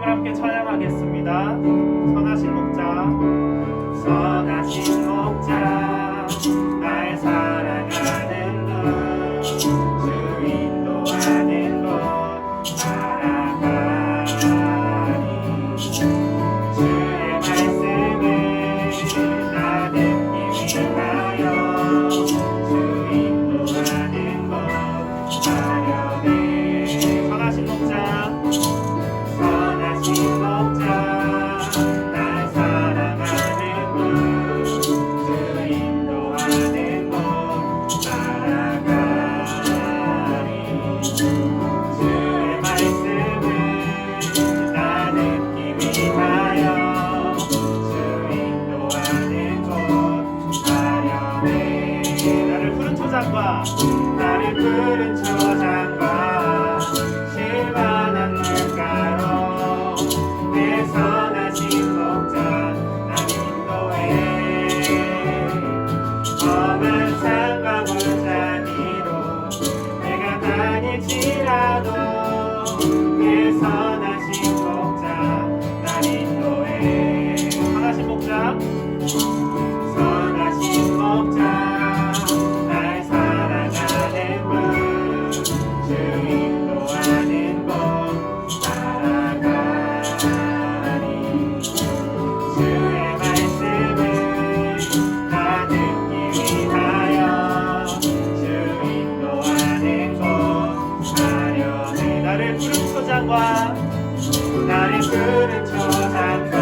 함께 찬양하겠습니다. 선하신 목자, 선하신 목자, 날 사랑하는 분, 주 인도하는 곳 알아가니, 주의 말씀을 나 듣기 위하여 주 인도하는 곳 가려네. 선하신 목자, 선하신 목자, 날 사랑하는 분, 주 인도하는 곳 따라가리. 주의 말씀을 나 듣기 위하여 주 인도하는 곳 가려네. 나를 푸른 초장과 나를 푸른 초장과 실만한 물가로 내 선하신 목자 날 인도해. 험한 산과 골짜기로 내가 다닐지라도 내 선하신 목자 날 인도해. 선하신 목자, 선하신 목자, 날 사랑하는 분, 주 인도하는 곳 따라가리. 주의 말씀을 나 듣기 위하여 주 인도하는 곳 가려네. 나를 푸른 초장과 나를 푸른 초장과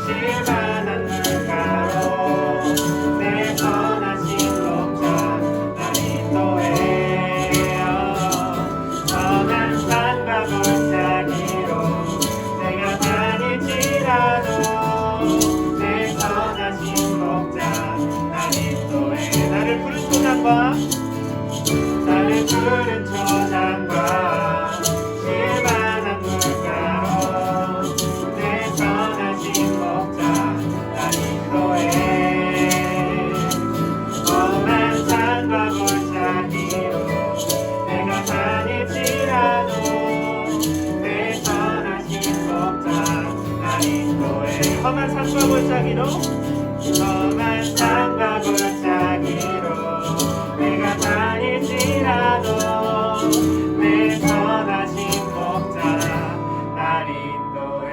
실만한 물가로 내 선하신 목자 날 인도해. 선한 산과 골짜기로 내가 다닐지라도 내 선하신 목자 날 인도해. 나를 푸른 초장과 나를 푸른 초장과 실만한 물가로 내 선하신 목자 날 인도해. 험한 산과 골짜기로 내가 다닐지라도 내 선하신 목자 날 인도해. 험한 산과 골짜기로 험한 산과 골짜기로 내가 다닐지라도 내 선하신 목자 날 인도해.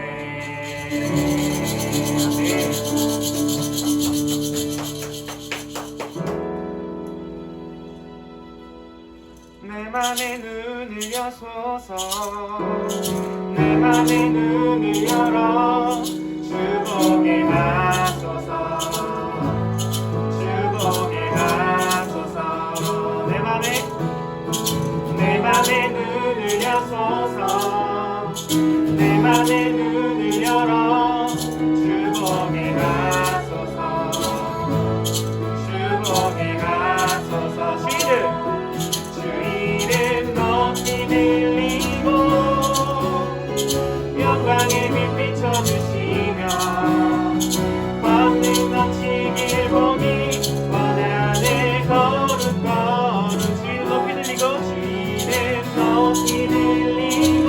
내 맘의 눈을 여소서, 내 맘의 눈을 열어 주 보게 하소서, 주 보게 하소서. 내 맘의 눈을 여소서, 내 맘의 눈을 열어 주 보게 하소서, 주 보게 하소서. 주 이름 높이 들리고 영광의 빛 비춰주시며 권능 넘치길 보기 원하네. 거룩거룩 주 이름 높이 들리고, 주 이름 높이 들리고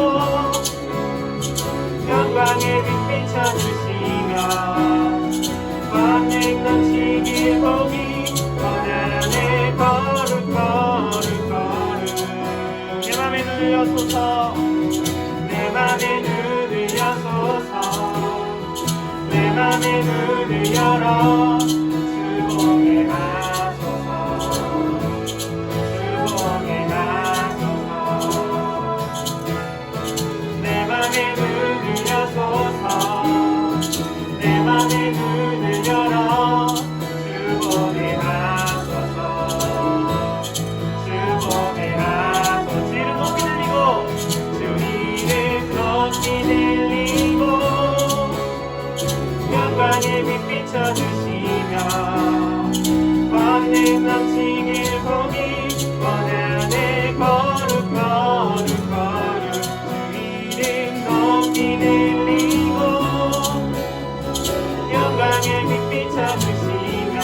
영광의 빛 비춰주시며 권능 넘치길 보기 원하네. 거룩거룩 내 맘의 눈을 여소서, 내 맘의 눈을 여소서, 내 맘의 눈을 열어 주 보게 하소서, 주 보게 하소서. 내 맘의 눈을 여소서, 내 맘의 눈을 열어 주 보게 하소서, 주 보게 하소서. 주 이름 높이 들리고, 주 이름 높이 들리고 영광의 빛 비춰주시며 권능 넘치길 보기 원하네. 거룩거룩 주 이름 높이 들리고 영광의 빛 비춰주시며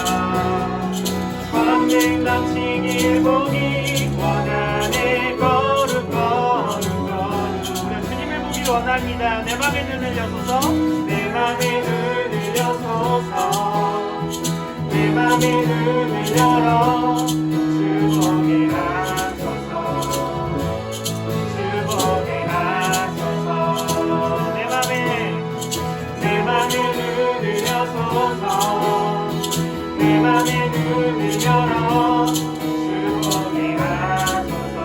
권능 넘치길 보기 원하네. 거룩거룩 우리 주님을 보기 원하네. 기도합니다. 내 맘의 눈을 여소서. 내 맘의 눈을 여소서. 내 맘의 눈을 열어 주보게 하소서. 주보게 하소서. 내 맘의 눈을 여소서. 내 맘의 눈을 열어 주보게 하소서.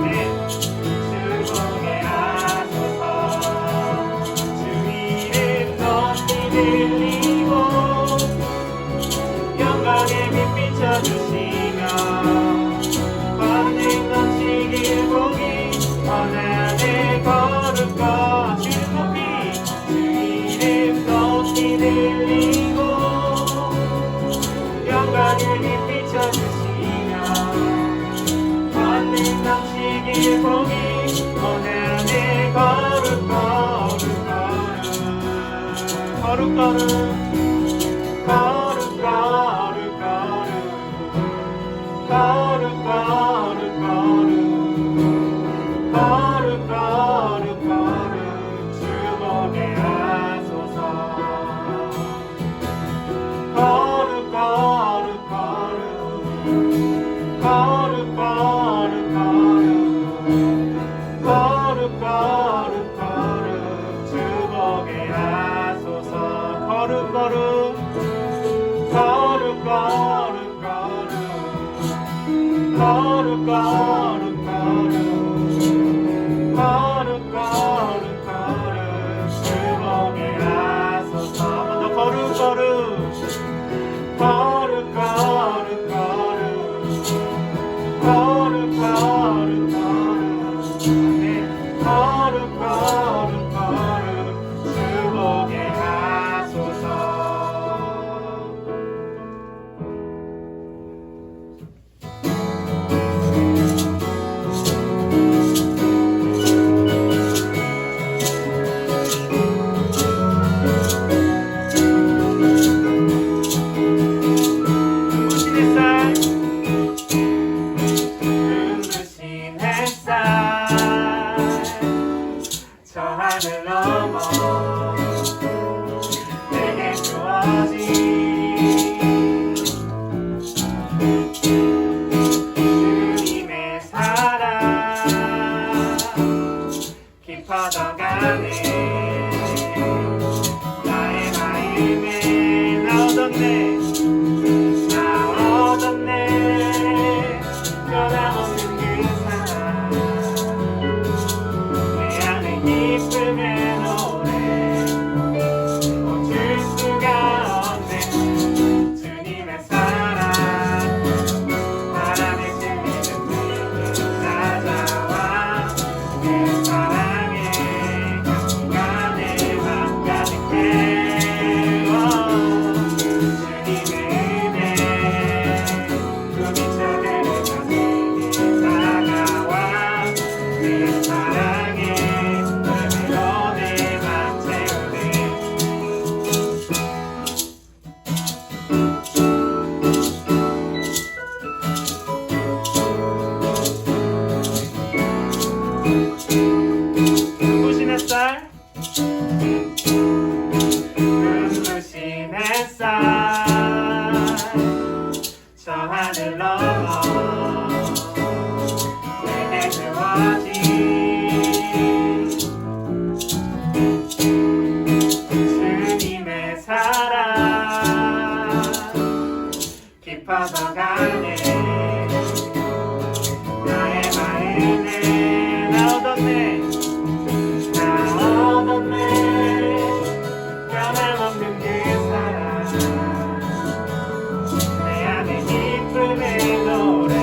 네. 주보게 하소서. 주 이름 높이 들리고 영광의 빛 비춰주시며 권능 넘치길 보기 원하네 거룩거 주 이름 높이 들리고 영광의 빛 비춰주시며 권능 넘치길 보기 원하네 거룩 거룩 거룩 거룩 거룩 거룩 주보게 하소서. 거룩 거룩 거룩 거룩 거룩 거룩 주보게 하소서. 거룩 거룩 거룩 거룩 거룩 거룩 주보게 하소서. 한 번 더 거룩 거룩 거룩 거룩 거룩 주보게 하소서. 눈부신 햇살 저 하늘 넘어 내게 주어진 주님의 사랑 깊어져 가네. 나의 마음에 나 얻었네 변함없는 그 사랑 내 안에 기쁨의 노래 멈출 수가 없네. 주님의 사랑 바람에 실리는 내게 찾아와 내 사랑에 가치가 내 맘 가득해. 주님의 은혜 눈이 쳐내려 다가와 내 사랑에 열매로 내 맘 채우네. 눈부신 햇살 눈부신 햇살 저 하늘 넘어 내게 주어진 주님의 사랑 깊어서 가네. 나의 마음에 나 얻었네 변함없는 그 사랑 내 안에 기쁨의 노래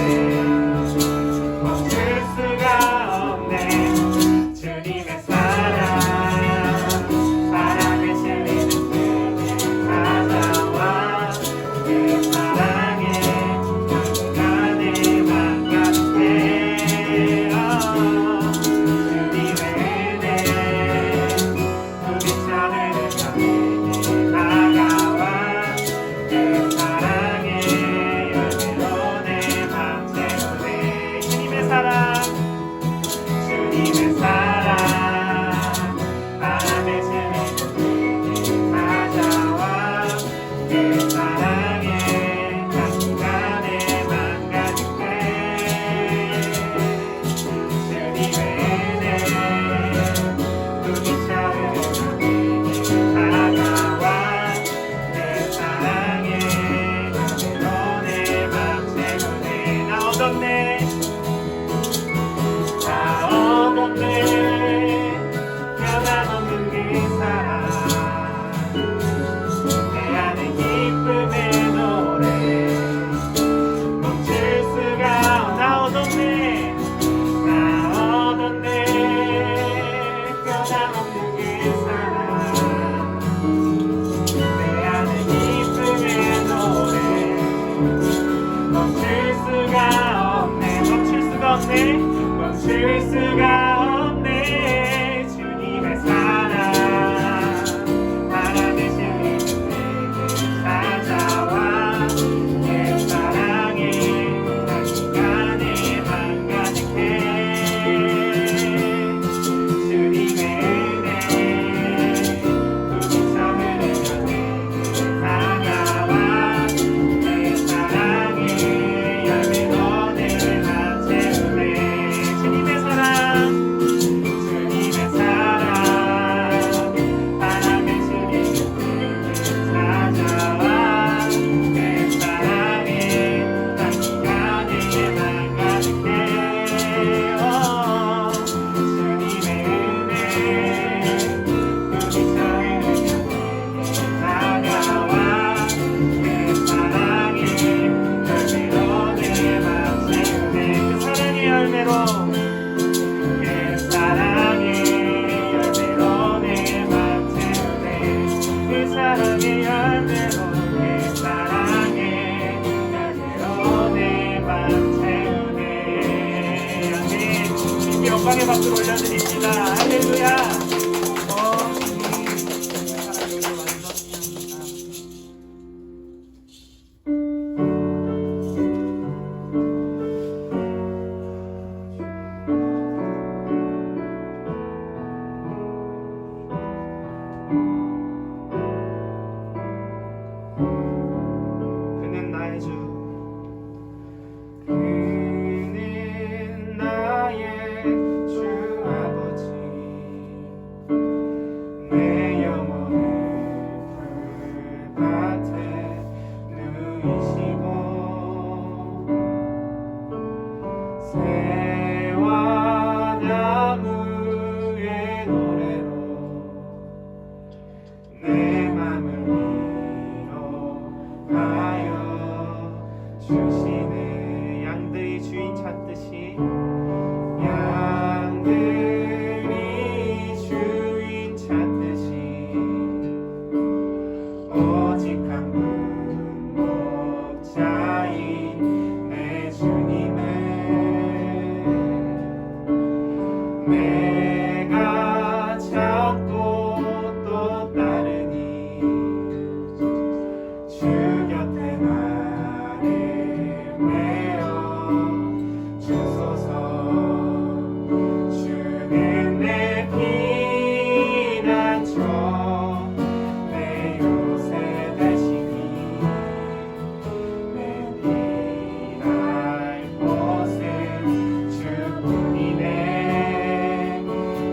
멈출 수가 없네. 주님의 사랑 바람에 실리는 그게 찾아와 그 사랑에 가득한 내 맘 가득해. 주님의 은혜 눈이 차내는 다가와 내 사랑에 열매로 내 맘 채우네. 주님의 사랑 네 멈출 수가 없네. 주님의 사랑 바람에 실리는 내게 찾아와. 내 사랑에 한 시간에 한가득해. 주님의 은혜 부딪혀 흐르는 내게 다가와. 내 사랑에 열매로 내만 채우네. 주님의 사랑 주님의 사랑 바람에 실리는 내게 찾아와. 내 사랑에 한 시간에 한가득해. 주님의 은혜 부딪혀 흐르는 내게 다가와. 내 사랑에 열매로 내만 채우네. 그 사랑의 열매로 내 사랑의 열매로 내만 채우네. 그 사랑의 열매로 내 사랑의 열매로 내만 채우네. 아멘. 주님께 영광의 박수를 올려드립니다. 할렐루야. 주님 사랑의 은혜 완전합니다. 그는 나의 주 그는 나의 주 아버지 내 영혼을 불밭에 누이시고 새와 나무의 노래로 내 맘을 위로하여 주시네. 양들이 주인 찾듯이 양들이 주인 찾듯이 오직 한 분 목자인 내 주님을 내가 찾고 또 따르니 주 곁에 나를 메어 주소서. 주는 내 피난처 내 요새 되시니 내 피할 곳은 주뿐이네.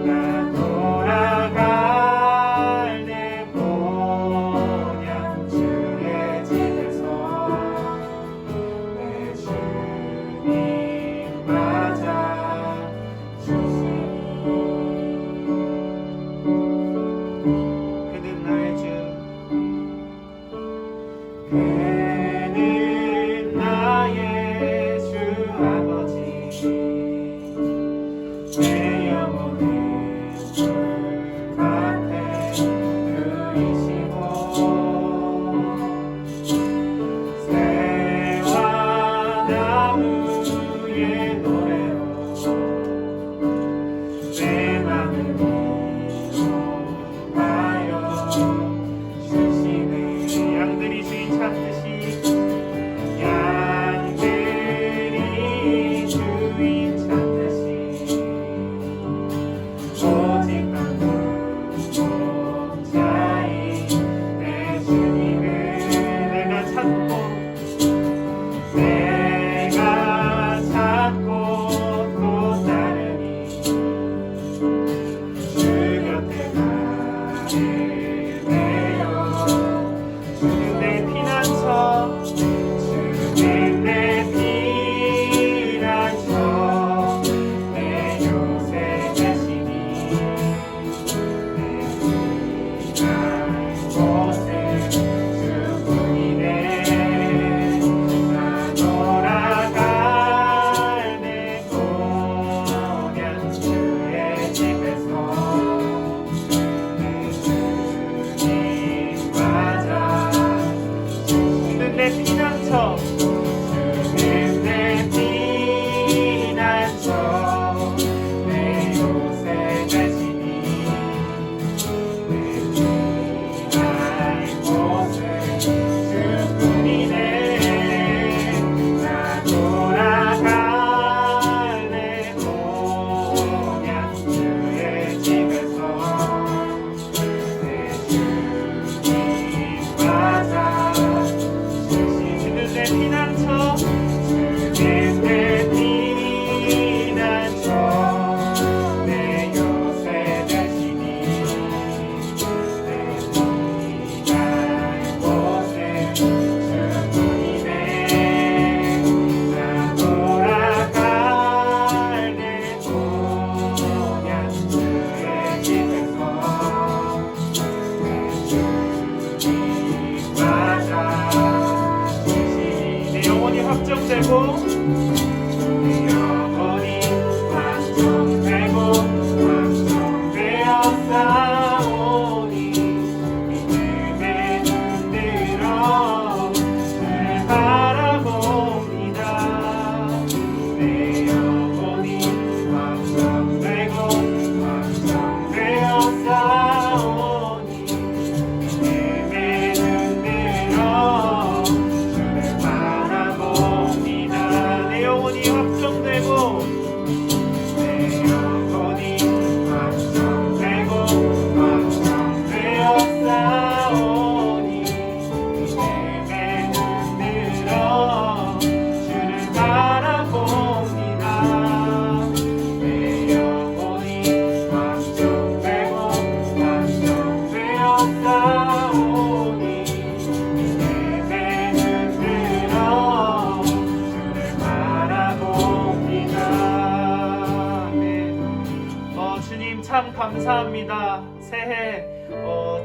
나 돌아갈 내 본향 주의 집에서 내 주님 맞아 주시니. 그는 나의 주 그는 나의 주 아버지 내 영혼을 불밭에 누이시고 새와 나무의 노래로 내 맘을 위로하여 주시네. 양들이 주인 찾듯이 양들이 주인 찾듯이 오직 한 목자인 내 주님을 내가 찾고 또 따르니 주 곁에 나를 메어 주는 내 피난처 주는 내 피난처 내 요새 되시니 내 피할 곳은 주뿐이네. 나 돌아갈 내 본향 주의 집에서 내 주님 맞아 주는 내 피난처 주는 내 피난처 확정되고 내 영혼이 확정되고 확정되었사오니 믿음의 눈 들어 주를 바라봅니다. 내 영혼이 확정되고 확정되었사오니 믿음의 눈 들어 주를 바라봅니다. 내 영혼이 확정되고 내 영혼이 확정되고 확정되었사오니 믿음의 눈 들어 주를 바라봅니다. 내 영혼이 확정되고 확정되었사오니 믿음의 눈 들어 주를 바라봅니다. 아멘. 주님 참 감사합니다. 새해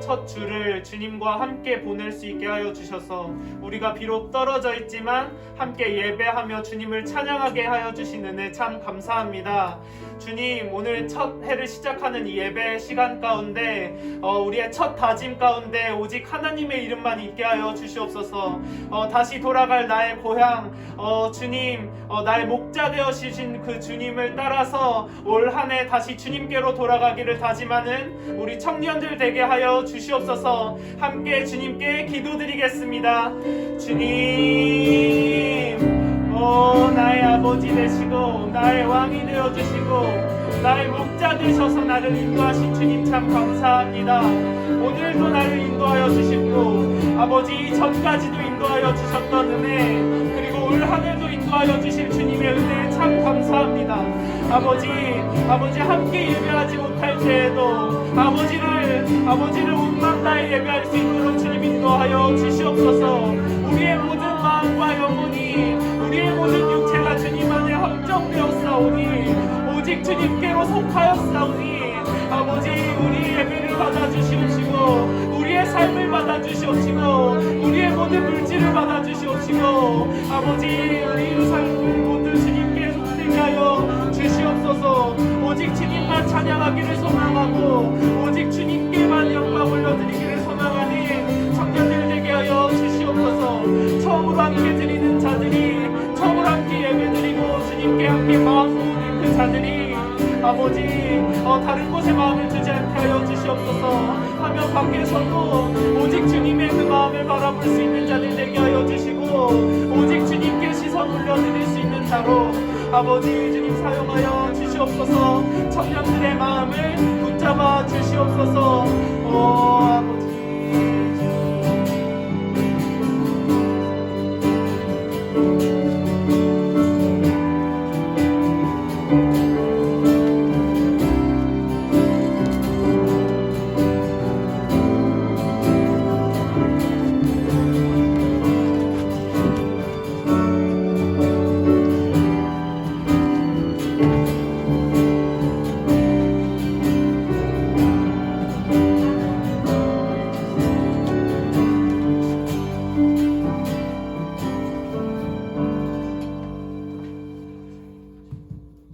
첫 주를 주님과 함께 보낼 수 있게 하여 주셔서 우리가 비록 떨어져 있지만 함께 예배하며 주님을 찬양하게 하여 주신 은혜 참 감사합니다. 주님, 오늘 첫 해를 시작하는 이 예배 시간 가운데 우리의 첫 다짐 가운데 오직 하나님의 이름만 있게 하여 주시옵소서. 다시 돌아갈 나의 고향, 주님, 나의 목자 되어주신 그 주님을 따라서 올 한 해 다시 주님께로 돌아가기를 다짐하는 우리 청년들 되게 하여 주시옵소서. 함께 주님께 기도드리겠습니다. 주님, 나의 아버지 되시고 나의 왕이 되어주시고 나의 목자 되셔서 나를 인도하신 주님 참 감사합니다. 오늘도 나를 인도하여 주시고 아버지 전까지도 인도하여 주셨던 은혜, 그리고 올 한 해도 인도하여 주실 주님의 은혜 참 감사합니다. 아버지 함께 예배하지 못할 때에도 아버지를 온맘 다해 예배할 수 있도록 주님 인도하여 주시옵소서. 우리의 모든 마음과 영혼이, 우리의 모든 육체가 주님 안에 확정되었사오니 오직 주님께로 속하였사오니 아버지 우리 예배를 받아주시옵시고 우리의 삶을 받아주시옵시고 우리의 모든 물질을 받아주시옵시고 아버지 우리의 삶을 모두 주님께 속되게 하여 주시옵소서. 오직 주님만 찬양하기를 소망하고 오직 주님께만 영광 올려드리기를 소망하는 청년들 되게 하여 주시옵소서. 처음으로 함께 드리는 자들이, 처음으로 함께 예배드리고 주님께 함께 마음 모으는 그 자들이 아버지 다른 곳에 마음을 두지 않게 하여 주시옵소서. 하며 밖에서도 오직 주님의 그 마음을 바라볼 수 있는 자들 되게 하여 주시고 오직 주님께 시선 올려드릴 수 있는 자로 아버지 주님 사용하여 주시옵소서. 청년들의 마음을 붙잡아 주시옵소서. 아버지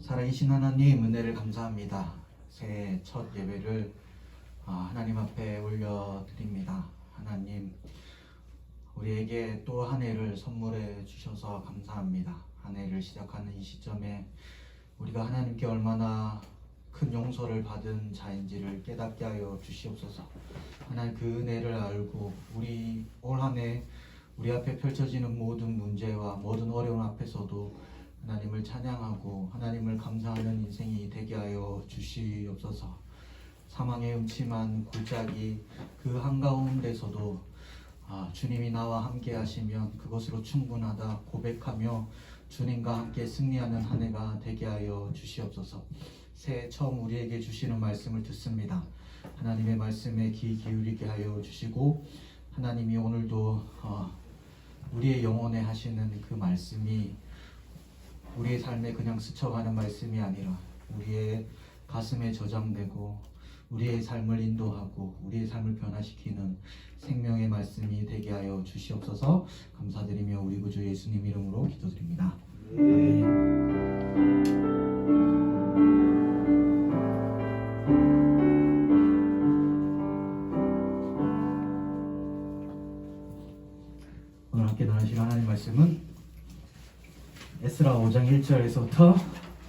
살아계신 하나님 은혜를 감사합니다. 새해 첫 예배를 하나님 앞에 올려드립니다. 하나님 우리에게 또 한 해를 선물해 주셔서 감사합니다. 한 해를 시작하는 이 시점에 우리가 하나님께 얼마나 큰 용서를 받은 자인지를 깨닫게 하여 주시옵소서. 하나님 그 은혜를 알고 우리 올 한 해 우리 앞에 펼쳐지는 모든 문제와 모든 어려움 앞에서도 하나님을 찬양하고 하나님을 감사하는 인생이 되게 하여 주시옵소서. 사망의 음침한 골짜기 그 한가운데서도 주님이 나와 함께 하시면 그것으로 충분하다 고백하며 주님과 함께 승리하는 한 해가 되게 하여 주시옵소서. 새해 처음 우리에게 주시는 말씀을 듣습니다. 하나님의 말씀에 귀 기울이게 하여 주시고 하나님이 오늘도 우리의 영혼에 하시는 그 말씀이 우리의 삶에 그냥 스쳐가는 말씀이 아니라 우리의 가슴에 저장되고 우리의 삶을 인도하고 우리의 삶을 변화시키는 생명의 말씀이 되게 하여 주시옵소서. 감사드리며 우리 구주 예수님 이름으로 기도드립니다. 오늘 함께 나누실 하나님 말씀은 에스라 5장 1절에서부터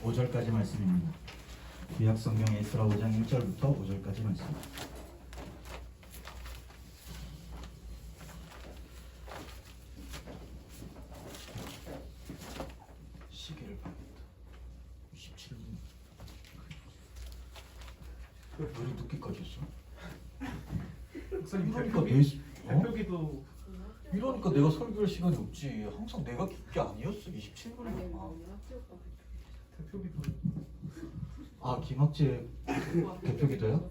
5절까지 말씀입니다. 구약 성경 에스라 5장 1절부터 5절까지 말씀. 시계를 봐야겠다. 17분. 왜 이렇게 늦게까지 했어? 이러니까 대표기도 이러니까 내가 설교할 시간이 없지. 항상 내가 깊게 아니었어. 27분이야. 대표기도 아, 김학재 대표기도요?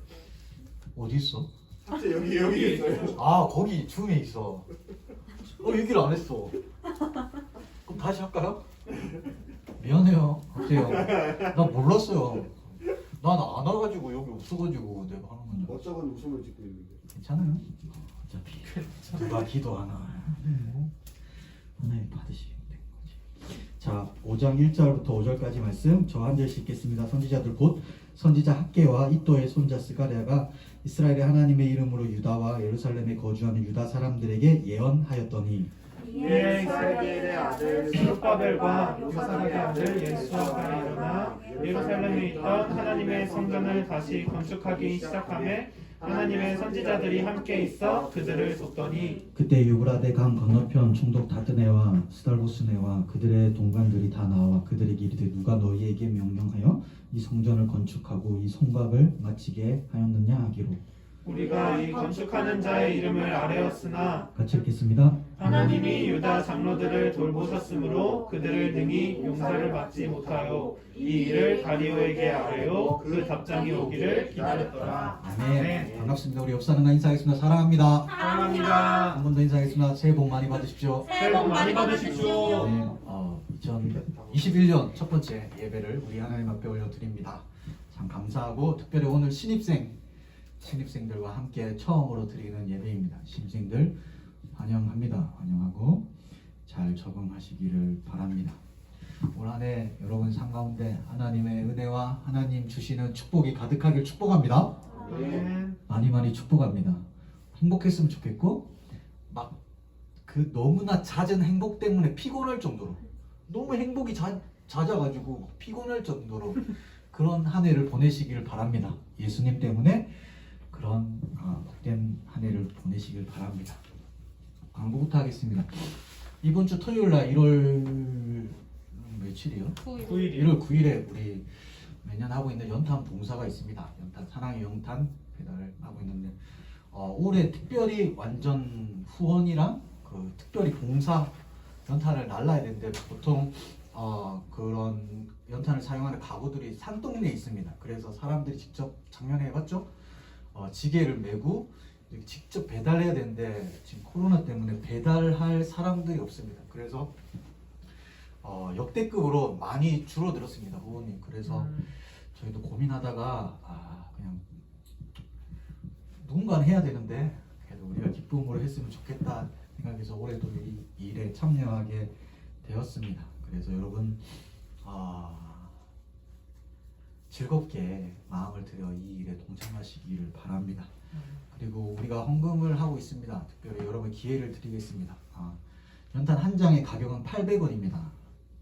어디 있어? 진짜 여기 있어요. 아, 거기 줌에 있어. 얘기를 안 했어. 그럼 다시 할까요? 미안해요. 어때요? 나 몰랐어요. 난 안 와가지고 여기 없어가지고 내가 하는 건지. 멋쩍은 웃음을 짓고 있는데. 괜찮아요. 어차피 누가 기도하나. 하나님 받으시면 되는 거지. 자, 5장 1절부터 5절까지 말씀 저 한 절씩 읽겠습니다. 선지자들 곧 선지자 학개와 이또의 손자 스가랴가 이스라엘의 하나님의 이름으로 유다와 예루살렘에 거주하는 유다 사람들에게 예언하였더니 이에 이스라엘의 아들 스룹바벨과 요사닥의 아들 예수아가 일어나 예루살렘에 있던 하나님의 성전을 다시 건축하기 시작하며 하나님의 선지자들이 함께 있어 그들을 돕더니 그때 유브라데 강 건너편 총독 다드네와 스달보스네와 그들의 동관들이 다 나와 그들에게 이르되 누가 너희에게 명령하여 이 성전을 건축하고 이 성곽을 마치게 하였느냐 하기로 우리가 이 건축하는 자의 이름을 아뢰었으나 같이 읽겠습니다. 하나님이 유다 장로들을 돌보셨으므로 그들을 능히 용서를 받지 못하여 이 일을 다리오에게 아뢰어 그 답장이 오기를 기다렸더라. 아멘. 반갑습니다. 우리 옆사람과 인사하겠습니다. 사랑합니다. 사랑합니다. 한 번 더 인사하겠습니다. 새해 복 많이 받으십시오. 새해 복 많이 받으십시오. 네, 2021년 첫 번째 예배를 우리 하나님 앞에 올려드립니다. 참 감사하고 특별히 오늘 신입생들과 함께 처음으로 드리는 예배입니다. 신입생들 환영합니다. 환영하고 잘 적응하시기를 바랍니다. 올 한 해 여러분 삶 가운데 하나님의 은혜와 하나님 주시는 축복이 가득하길 축복합니다. 많이 축복합니다. 행복했으면 좋겠고 막 그 너무나 잦은 행복 때문에 피곤할 정도로 너무 행복이 잦아가지고 피곤할 정도로 그런 한 해를 보내시기를 바랍니다. 예수님 때문에 그런 복된 한 해를 보내시길 바랍니다. 광고부터 하겠습니다. 이번 주 토요일 날 1월 며칠이요? 9일 1월 9일에 우리 매년 하고 있는 연탄 봉사가 있습니다. 사랑의 연탄 배달을 하고 있는데 올해 특별히 완전 후원이랑 그 특별히 봉사 연탄을 날라야 되는데 보통 그런 연탄을 사용하는 가구들이 산동네에 있습니다. 그래서 사람들이 직접 작년에 해봤죠? 지게를 메고 직접 배달해야 되는데 지금 코로나 때문에 배달할 사람들이 없습니다. 그래서 역대급으로 많이 줄어들었습니다. 후원이. 그래서 저희도 고민하다가 그냥 누군가는 해야 되는데 그래도 우리가 기쁨으로 했으면 좋겠다 생각해서 올해도 이 일에 참여하게 되었습니다. 그래서 여러분 즐겁게 마음을 들여 이 일에 동참하시기를 바랍니다. 그리고 우리가 헌금을 하고 있습니다. 특별히 여러분 기회를 드리겠습니다. 연탄 한 장의 가격은 800원입니다.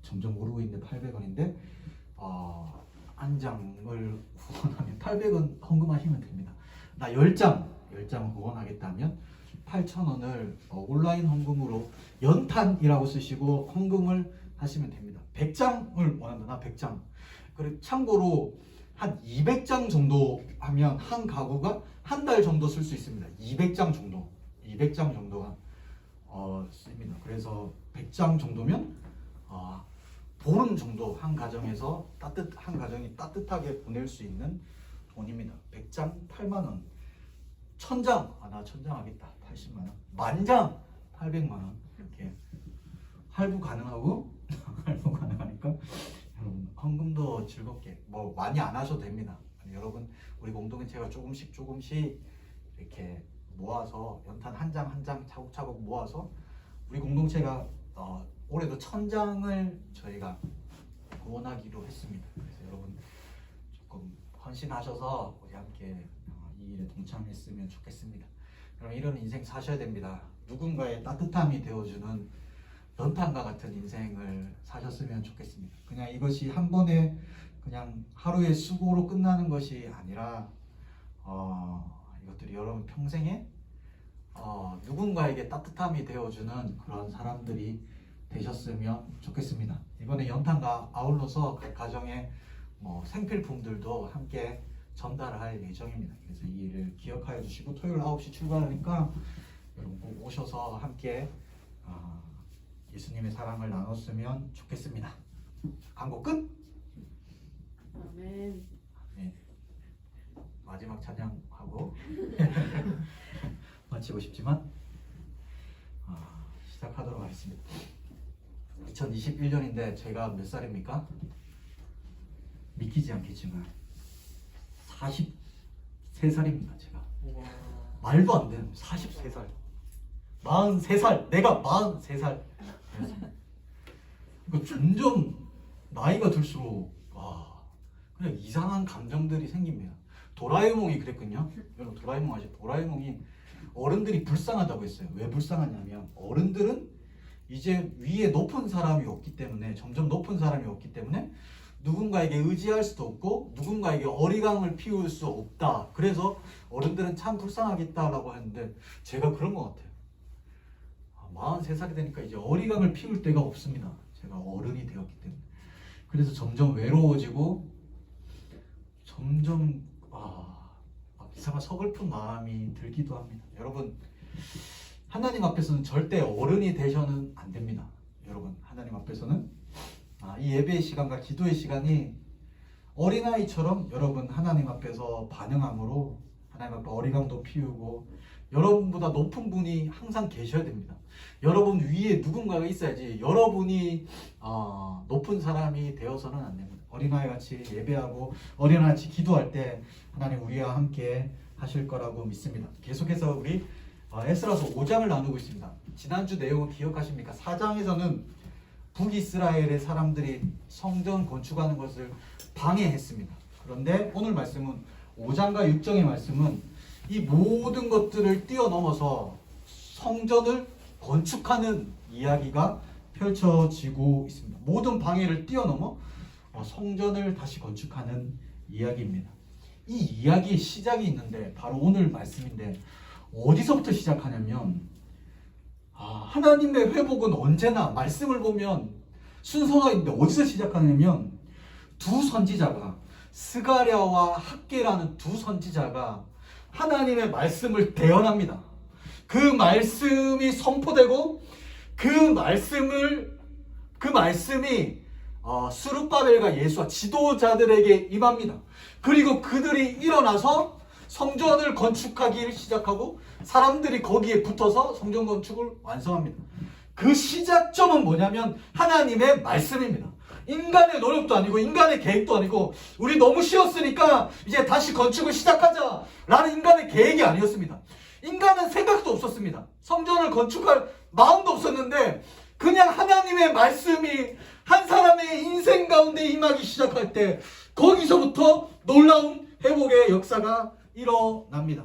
점점 오르고 있는데 800원인데 한 장을 후원하면 800원 헌금하시면 됩니다. 나 10장을 후원하겠다면 8,000원을 온라인 헌금으로 연탄이라고 쓰시고 헌금을 하시면 됩니다. 100장을 원한다. 나 100장. 그리고 참고로 한 200장 정도 하면 한 가구가 한 달 정도 쓸 수 있습니다. 200장 정도가 씁니다. 그래서 100장 정도면 보름 정도 한 가정에서 한 가정이 따뜻하게 보낼 수 있는 돈입니다. 100장 8만 원. 1000장 나 1000장 하겠다. 80만 원. 10,000장 800만 원. 이렇게 할부 가능하니까 여러분 헌금도 즐겁게 많이 안 하셔도 됩니다. 여러분 우리 공동체가 조금씩 이렇게 모아서 연탄 한 장 한 장 차곡차곡 모아서 우리 공동체가 올해도 1000장을 저희가 후원하기로 했습니다. 그래서 여러분 조금 헌신하셔서 우리 함께 이 일에 동참했으면 좋겠습니다. 여러분 이런 인생 사셔야 됩니다. 누군가의 따뜻함이 되어주는 연탄과 같은 인생을 사셨으면 좋겠습니다. 그냥 이것이 한 번에 그냥 하루의 수고로 끝나는 것이 아니라 이것들이 여러분 평생에 누군가에게 따뜻함이 되어주는 그런 사람들이 되셨으면 좋겠습니다. 이번에 연탄과 아울러서 각 가정에 생필품들도 함께 전달할 예정입니다. 그래서 이 일을 기억하여 주시고 토요일 9시 출발하니까 여러분 꼭 오셔서 함께 예수님의 사랑을 나눴으면 좋겠습니다. 광고 끝! 아멘. 네. 마지막 찬양하고 마치고 싶지만 시작하도록 하겠습니다. 2021년인데 제가 몇 살입니까? 믿기지 않겠지만 43살입니다. 제가 말도 안 되는 43살 43살 내가 43살 그러니까 점점 나이가 들수록 그냥 이상한 감정들이 생깁니다. 도라에몽이 그랬거든요. 여러분 도라에몽 아시죠? 도라에몽이 어른들이 불쌍하다고 했어요. 왜 불쌍하냐면 어른들은 이제 위에 높은 사람이 없기 때문에 점점 높은 사람이 없기 때문에 누군가에게 의지할 수도 없고 누군가에게 어리광을 피울 수 없다. 그래서 어른들은 참 불쌍하겠다라고 했는데 제가 그런 것 같아요. 43살이 되니까 이제 어리광을 피울 데가 없습니다. 제가 어른이 되었기 때문에. 그래서 점점 외로워지고 점점 이상한 서글픈 마음이 들기도 합니다. 여러분 하나님 앞에서는 절대 어른이 되셔는 안 됩니다. 여러분 하나님 앞에서는 이 예배의 시간과 기도의 시간이 어린아이처럼 여러분 하나님 앞에서 반응함으로 하나님 앞에 어리광도 피우고 여러분보다 높은 분이 항상 계셔야 됩니다. 여러분 위에 누군가가 있어야지 여러분이 높은 사람이 되어서는 안 됩니다. 어린아이 같이 예배하고 어린아이 같이 기도할 때 하나님 우리와 함께 하실 거라고 믿습니다. 계속해서 우리 에스라서 5장을 나누고 있습니다. 지난주 내용을 기억하십니까? 4장에서는 북이스라엘의 사람들이 성전 건축하는 것을 방해했습니다. 그런데 오늘 말씀은 5장과 6장의 말씀은 이 모든 것들을 뛰어넘어서 성전을 건축하는 이야기가 펼쳐지고 있습니다. 모든 방해를 뛰어넘어 성전을 다시 건축하는 이야기입니다. 이 이야기의 시작이 있는데 바로 오늘 말씀인데 어디서부터 시작하냐면 하나님의 회복은 언제나 말씀을 보면 순서가 있는데 어디서 시작하냐면 두 선지자가 스가랴와 학개라는 두 선지자가 하나님의 말씀을 대언합니다. 그 말씀이 선포되고 그 말씀이 스룹바벨과 예수와 지도자들에게 임합니다. 그리고 그들이 일어나서 성전을 건축하기를 시작하고 사람들이 거기에 붙어서 성전 건축을 완성합니다. 그 시작점은 뭐냐면 하나님의 말씀입니다. 인간의 노력도 아니고 인간의 계획도 아니고 우리 너무 쉬었으니까 이제 다시 건축을 시작하자 라는 인간의 계획이 아니었습니다. 인간은 생각도 없었습니다. 성전을 건축할 마음도 없었는데 그냥 하나님의 말씀이 한 사람의 인생 가운데 임하기 시작할 때 거기서부터 놀라운 회복의 역사가 일어납니다.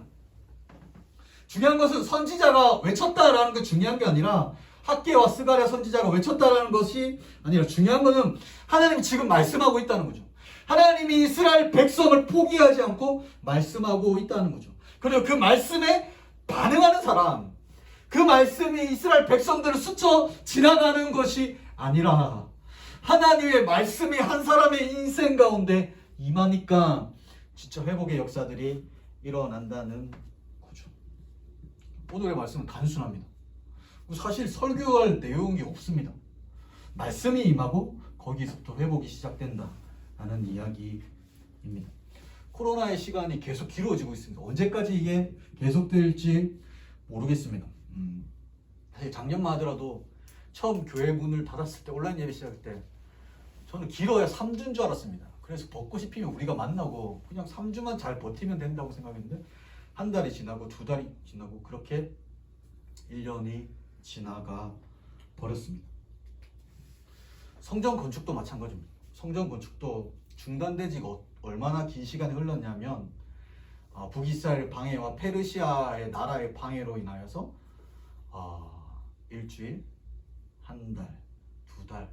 중요한 것은 선지자가 외쳤다라는 게 중요한 게 아니라 학개와 스가랴 선지자가 외쳤다라는 것이 아니라 중요한 것은 하나님이 지금 말씀하고 있다는 거죠. 하나님이 이스라엘 백성을 포기하지 않고 말씀하고 있다는 거죠. 그리고 그 말씀에 반응하는 사람, 그 말씀이 이스라엘 백성들을 스쳐 지나가는 것이 아니라 하나님의 말씀이 한 사람의 인생 가운데 임하니까 진짜 회복의 역사들이 일어난다는 거죠. 오늘의 말씀은 단순합니다. 사실 설교할 내용이 없습니다. 말씀이 임하고 거기서부터 회복이 시작된다라는 이야기입니다. 코로나의 시간이 계속 길어지고 있습니다. 언제까지 이게 계속될지 모르겠습니다. 사실 작년만 하더라도 처음 교회 문을 닫았을 때 온라인 예배 시작할 때 저는 길어야 3주인 줄 알았습니다. 그래서 벚꽃이 피면 우리가 만나고 그냥 3주만 잘 버티면 된다고 생각했는데 한 달이 지나고 두 달이 지나고 그렇게 1년이 지나가 버렸습니다. 성전 건축도 마찬가지입니다. 성전 건축도 중단된 지가 얼마나 긴 시간이 흘렀냐면 북이스라엘 방해와 페르시아의 나라의 방해로 인하여서 일주일, 한 달, 두 달,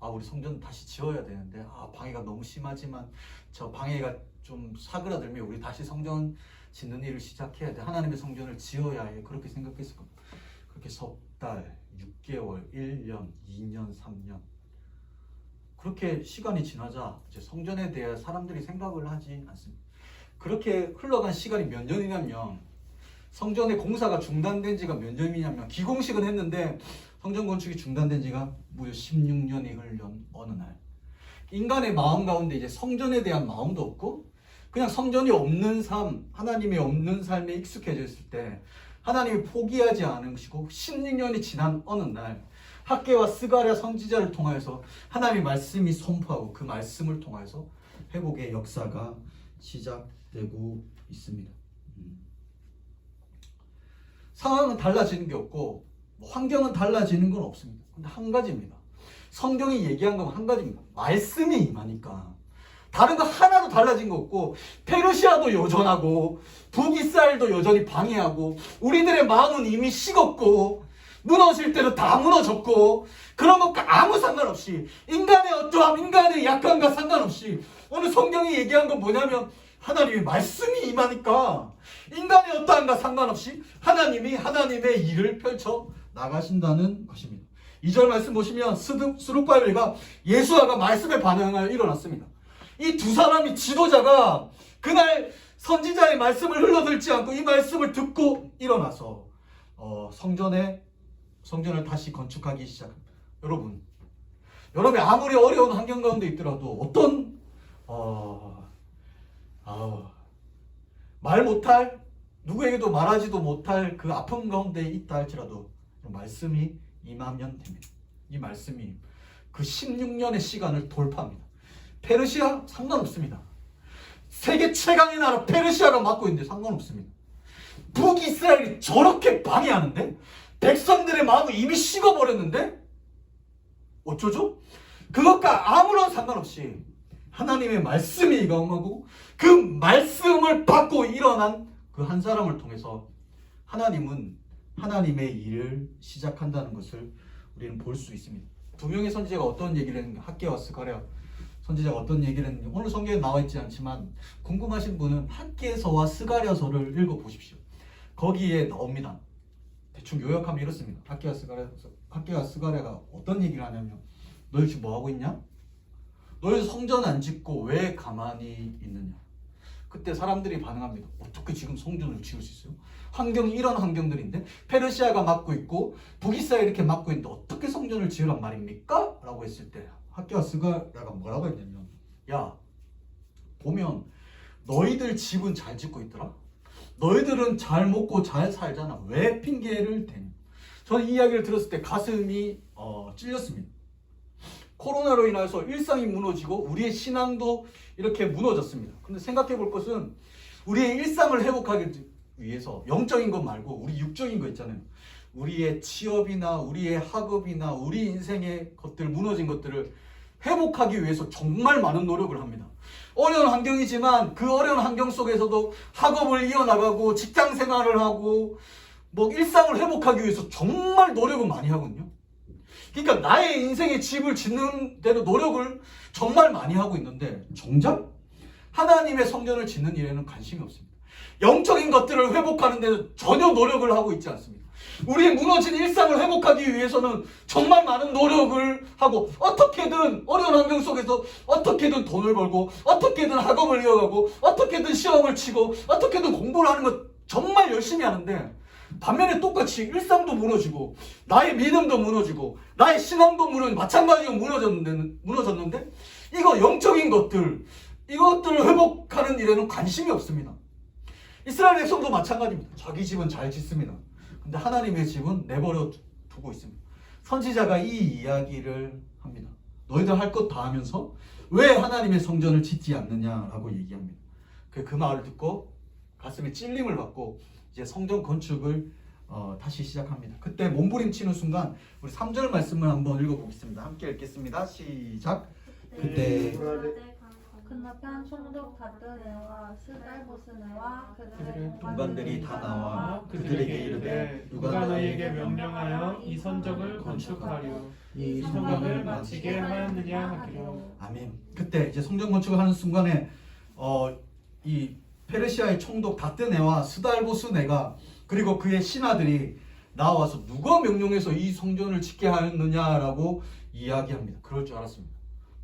우리 성전 다시 지어야 되는데 방해가 너무 심하지만 저 방해가 좀 사그라들면 우리 다시 성전 짓는 일을 시작해야 돼. 하나님의 성전을 지어야 해. 그렇게 생각했을 겁니다. 그렇게 석 달, 6개월, 1년, 2년, 3년 그렇게 시간이 지나자 이제 성전에 대해 사람들이 생각을 하지 않습니다. 그렇게 흘러간 시간이 몇 년이냐면 성전의 공사가 중단된 지가 몇 년이냐면 기공식은 했는데 성전 건축이 중단된 지가 무려 16년이 흘른 어느 날 인간의 마음 가운데 이제 성전에 대한 마음도 없고 그냥 성전이 없는 삶, 하나님이 없는 삶에 익숙해져 있을 때 하나님이 포기하지 않으시고 16년이 지난 어느 날 학개와 스가랴 선지자를 통하여서 하나님의 말씀이 선포하고 그 말씀을 통하여서 회복의 역사가 시작되고 있습니다. 상황은 달라지는 게 없고 환경은 달라지는 건 없습니다. 근데 한 가지입니다. 성경이 얘기한 건 한 가지입니다. 말씀이 임하니까 다른 거 하나도 달라진 거 없고 페르시아도 여전하고 북이스라엘도 여전히 방해하고 우리들의 마음은 이미 식었고 무너질 때도 다 무너졌고 그런 것과 아무 상관없이 인간의 어떠함, 인간의 약함과 상관없이 오늘 성경이 얘기한 건 뭐냐면 하나님의 말씀이 임하니까 인간의 어떠함과 상관없이 하나님이 하나님의 일을 펼쳐 나가신다는 것입니다. 2절 말씀 보시면 스룹바벨과 예수아가 말씀에 반응하여 일어났습니다. 이 두 사람이 지도자가 그날 선지자의 말씀을 흘러들지 않고 이 말씀을 듣고 일어나서 성전을 다시 건축하기 시작합니다. 여러분이 아무리 어려운 환경 가운데 있더라도 어떤 말 못할 누구에게도 말하지도 못할 그 아픔 가운데 있다 할지라도 말씀이 임하면 됩니다. 이 말씀이 그 16년의 시간을 돌파합니다. 페르시아 상관없습니다. 세계 최강의 나라 페르시아가 맡고 있는데 상관없습니다. 북이스라엘이 저렇게 방해하는데 백성들의 마음은 이미 식어버렸는데 어쩌죠? 그것과 아무런 상관없이 하나님의 말씀이 임하고 그 말씀을 받고 일어난 그 한 사람을 통해서 하나님은 하나님의 일을 시작한다는 것을 우리는 볼 수 있습니다. 두 명의 선지자가 어떤 얘기를 했는가? 학개와 스가랴 선지자가 어떤 얘기를 했는지 오늘 성경에 나와 있지 않지만 궁금하신 분은 학개서와 스가랴서를 읽어보십시오. 거기에 나옵니다. 대충 요약하면 이렇습니다. 학개와 스가랴가 어떤 얘기를 하냐면 너희 지금 뭐하고 있냐? 너희 성전 안 짓고 왜 가만히 있느냐? 그때 사람들이 반응합니다. 어떻게 지금 성전을 지을 수 있어요? 환경이 이런 환경들인데 페르시아가 맡고 있고 북이스라엘이 이렇게 맡고 있는데 어떻게 성전을 지으란 말입니까? 라고 했을 때 학개와 스가랴가 뭐라고 했냐면 야 보면 너희들 집은 잘 짓고 있더라. 너희들은 잘 먹고 잘 살잖아. 왜 핑계를 대냐? 저는 이 이야기를 들었을 때 가슴이 찔렸습니다. 코로나로 인해서 일상이 무너지고 우리의 신앙도 이렇게 무너졌습니다. 근데 생각해 볼 것은 우리의 일상을 회복하기 위해서 영적인 것 말고 우리 육적인 거 있잖아요. 우리의 취업이나 우리의 학업이나 우리 인생의 것들 무너진 것들을 회복하기 위해서 정말 많은 노력을 합니다. 어려운 환경이지만 그 어려운 환경 속에서도 학업을 이어나가고 직장 생활을 하고 일상을 회복하기 위해서 정말 노력을 많이 하거든요. 그러니까 나의 인생의 집을 짓는 데도 노력을 정말 많이 하고 있는데 정작 하나님의 성전을 짓는 일에는 관심이 없습니다. 영적인 것들을 회복하는 데는 전혀 노력을 하고 있지 않습니다. 우리의 무너진 일상을 회복하기 위해서는 정말 많은 노력을 하고 어떻게든 어려운 환경 속에서 어떻게든 돈을 벌고 어떻게든 학업을 이어가고 어떻게든 시험을 치고 어떻게든 공부를 하는 것 정말 열심히 하는데 반면에 똑같이 일상도 무너지고 나의 믿음도 무너지고 나의 신앙도 마찬가지로 무너졌는데 이거 영적인 이것들을 회복하는 일에는 관심이 없습니다. 이스라엘 백성도 마찬가지입니다. 자기 집은 잘 짓습니다. 근데 하나님의 집은 내버려 두고 있습니다. 선지자가 이 이야기를 합니다. 너희들 할 것 다 하면서 왜 하나님의 성전을 짓지 않느냐라고 얘기합니다. 그 말을 듣고 가슴에 찔림을 받고 이제 성전 건축을 다시 시작합니다. 그때 몸부림치는 순간 우리 3절 말씀을 한번 읽어보겠습니다. 함께 읽겠습니다. 시작. 그때 건너편 총독 다드네와 스달보스네와 그들의 동관들이 다 나와 그들에게 이르되 누가 너희에게 명령하여 이 성전을 건축하려 이 성벽을 마치게 하였느냐 하기로. 아멘. 그때 이제 성전 건축을 하는 순간에 이 페르시아의 총독 다드네와 스달보스네가 그리고 그의 신하들이 나와서 누가 명령해서 이 성전을 짓게 하였느냐라고 이야기합니다. 그럴 줄 알았습니다.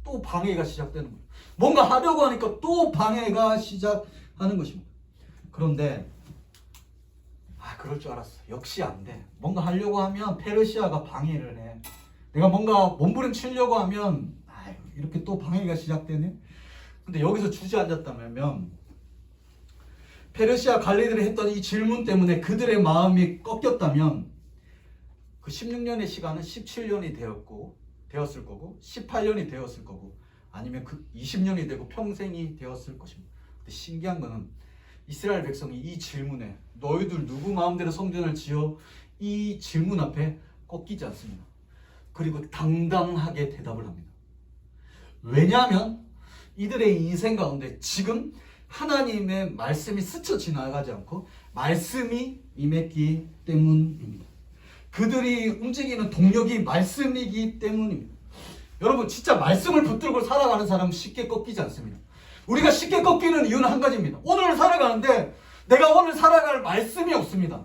또 방해가 시작되는 거예요. 뭔가 하려고 하니까 또 방해가 시작하는 것입니다. 그런데 그럴 줄 알았어. 역시 안 돼. 뭔가 하려고 하면 페르시아가 방해를 해. 내가 뭔가 몸부림치려고 하면 이렇게 또 방해가 시작되네. 근데 여기서 주저앉았다면 페르시아 관리들이 했던 이 질문 때문에 그들의 마음이 꺾였다면 그 16년의 시간은 17년이 되었을 거고 18년이 되었을 거고 아니면 그 20년이 되고 평생이 되었을 것입니다. 근데 신기한 거는 이스라엘 백성이 이 질문에 너희들 누구 마음대로 성전을 지어 이 질문 앞에 꺾이지 않습니다. 그리고 당당하게 대답을 합니다. 왜냐하면 이들의 인생 가운데 지금 하나님의 말씀이 스쳐 지나가지 않고 말씀이 임했기 때문입니다. 그들이 움직이는 동력이 말씀이기 때문입니다. 여러분 진짜 말씀을 붙들고 살아가는 사람은 쉽게 꺾이지 않습니다. 우리가 쉽게 꺾이는 이유는 한 가지입니다. 오늘 살아가는데 내가 오늘 살아갈 말씀이 없습니다.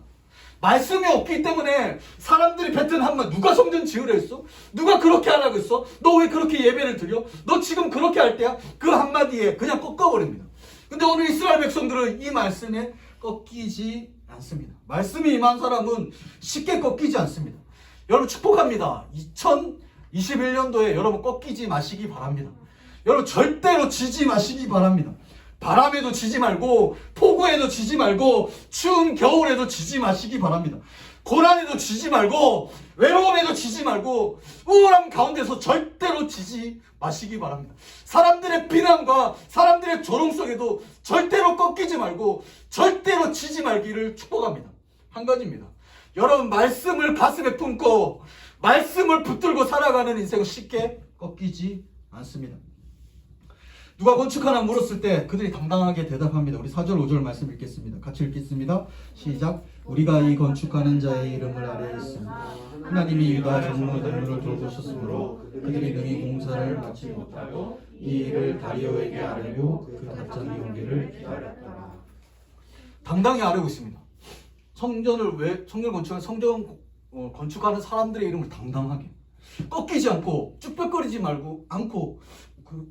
말씀이 없기 때문에 사람들이 뱉은 한마디 누가 성전 지으려 했어? 누가 그렇게 하라고 했어? 너 왜 그렇게 예배를 드려? 너 지금 그렇게 할 때야? 그 한마디에 그냥 꺾어버립니다. 근데 오늘 이스라엘 백성들은 이 말씀에 꺾이지 않습니다. 말씀이 임한 사람은 쉽게 꺾이지 않습니다. 여러분 축복합니다. 2021년도에 여러분 꺾이지 마시기 바랍니다. 여러분 절대로 지지 마시기 바랍니다. 바람에도 지지 말고 폭우에도 지지 말고 추운 겨울에도 지지 마시기 바랍니다. 고난에도 지지 말고 외로움에도 지지 말고 우울함 가운데서 절대로 지지 마시기 바랍니다. 사람들의 비난과 사람들의 조롱 속에도 절대로 꺾이지 말고 절대로 지지 말기를 축복합니다. 한 가지입니다. 여러분 말씀을 가슴에 품고 말씀을 붙들고 살아가는 인생은 쉽게 꺾이지 않습니다. 누가 건축하나 물었을 때 그들이 당당하게 대답합니다. 우리 4절 5절 말씀 읽겠습니다. 같이 읽겠습니다. 시작. 우리가 이 건축하는 자의 이름을 아뢰었습니다. 하나님이 유다 장로들을 돌보셨으므로 그들이 능히 공사를 마치 못하고 이 일을 다리오에게 아뢰고 그 답장이 오기를 기다렸더라. 당당히 아뢰고 있습니다. 성전 건축하는 사람들의 이름을 당당하게 꺾이지 않고 쭈뼛거리지 않고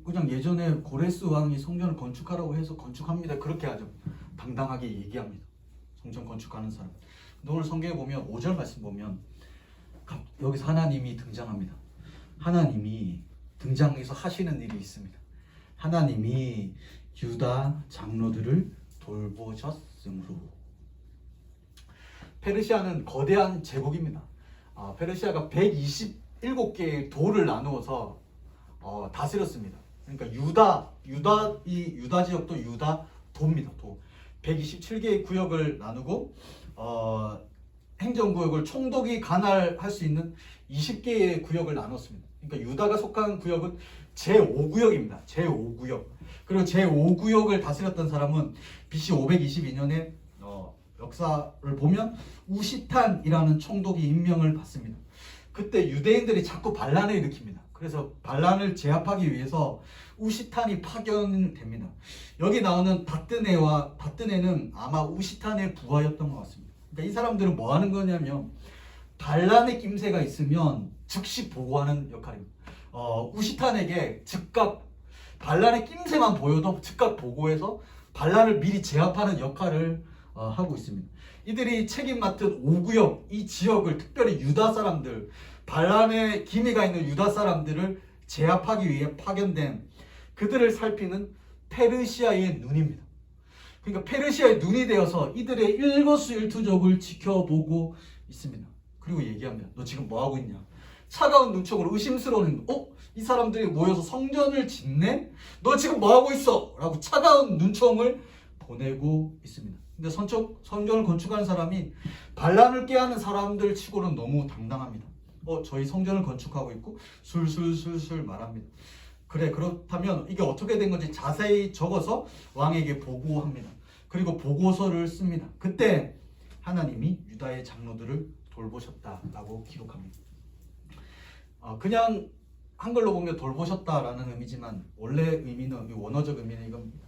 그냥 예전에 고레스 왕이 성전을 건축하라고 해서 건축합니다. 그렇게 하죠. 당당하게 얘기합니다. 성전 건축하는 사람. 근데 오늘 성경에 보면 5절 말씀 보면 여기서 하나님이 등장합니다. 하나님이 등장해서 하시는 일이 있습니다. 하나님이 유다 장로들을 돌보셨으므로. 페르시아는 거대한 제국입니다. 페르시아가 127개의 도를 나누어서 다스렸습니다. 그러니까 유다 지역도 유다도입니다. 도. 127개의 구역을 나누고 행정구역을 총독이 관할할 수 있는 20개의 구역을 나눴습니다. 그러니까 유다가 속한 구역은 제5구역입니다. 제5구역. 그리고 제5구역을 다스렸던 사람은 BC 522년에 역사를 보면 우시탄이라는 총독이 임명을 받습니다. 그때 유대인들이 자꾸 반란을 일으킵니다. 그래서 반란을 제압하기 위해서 우시탄이 파견됩니다. 여기 나오는 다뜨네는 아마 우시탄의 부하였던 것 같습니다. 그러니까 이 사람들은 뭐 하는 거냐면 반란의 낌새가 있으면 즉시 보고하는 역할입니다. 우시탄에게 즉각 반란의 낌새만 보여도 즉각 보고해서 반란을 미리 제압하는 역할을 하고 있습니다. 이들이 책임 맡은 5구역, 이 지역을 특별히 유다 사람들, 반란의 기미가 있는 유다 사람들을 제압하기 위해 파견된 그들을 살피는 페르시아의 눈입니다. 그러니까 페르시아의 눈이 되어서 이들의 일거수일투족을 지켜보고 있습니다. 그리고 얘기합니다. 너 지금 뭐 하고 있냐? 차가운 눈총으로 의심스러운 행동. 이 사람들이 모여서 성전을 짓네? 너 지금 뭐하고 있어? 라고 차가운 눈총을 보내고 있습니다. 근데 성전을 건축하는 사람이 반란을 깨하는 사람들 치고는 너무 당당합니다. 저희 성전을 건축하고 있고 술술술술 말합니다. 그래, 그렇다면 이게 어떻게 된 건지 자세히 적어서 왕에게 보고합니다. 그리고 보고서를 씁니다. 그때 하나님이 유다의 장로들을 돌보셨다라고 기록합니다. 그냥 한글로 보면 돌보셨다라는 의미지만 원래 의미는, 원어적 의미는 이겁니다.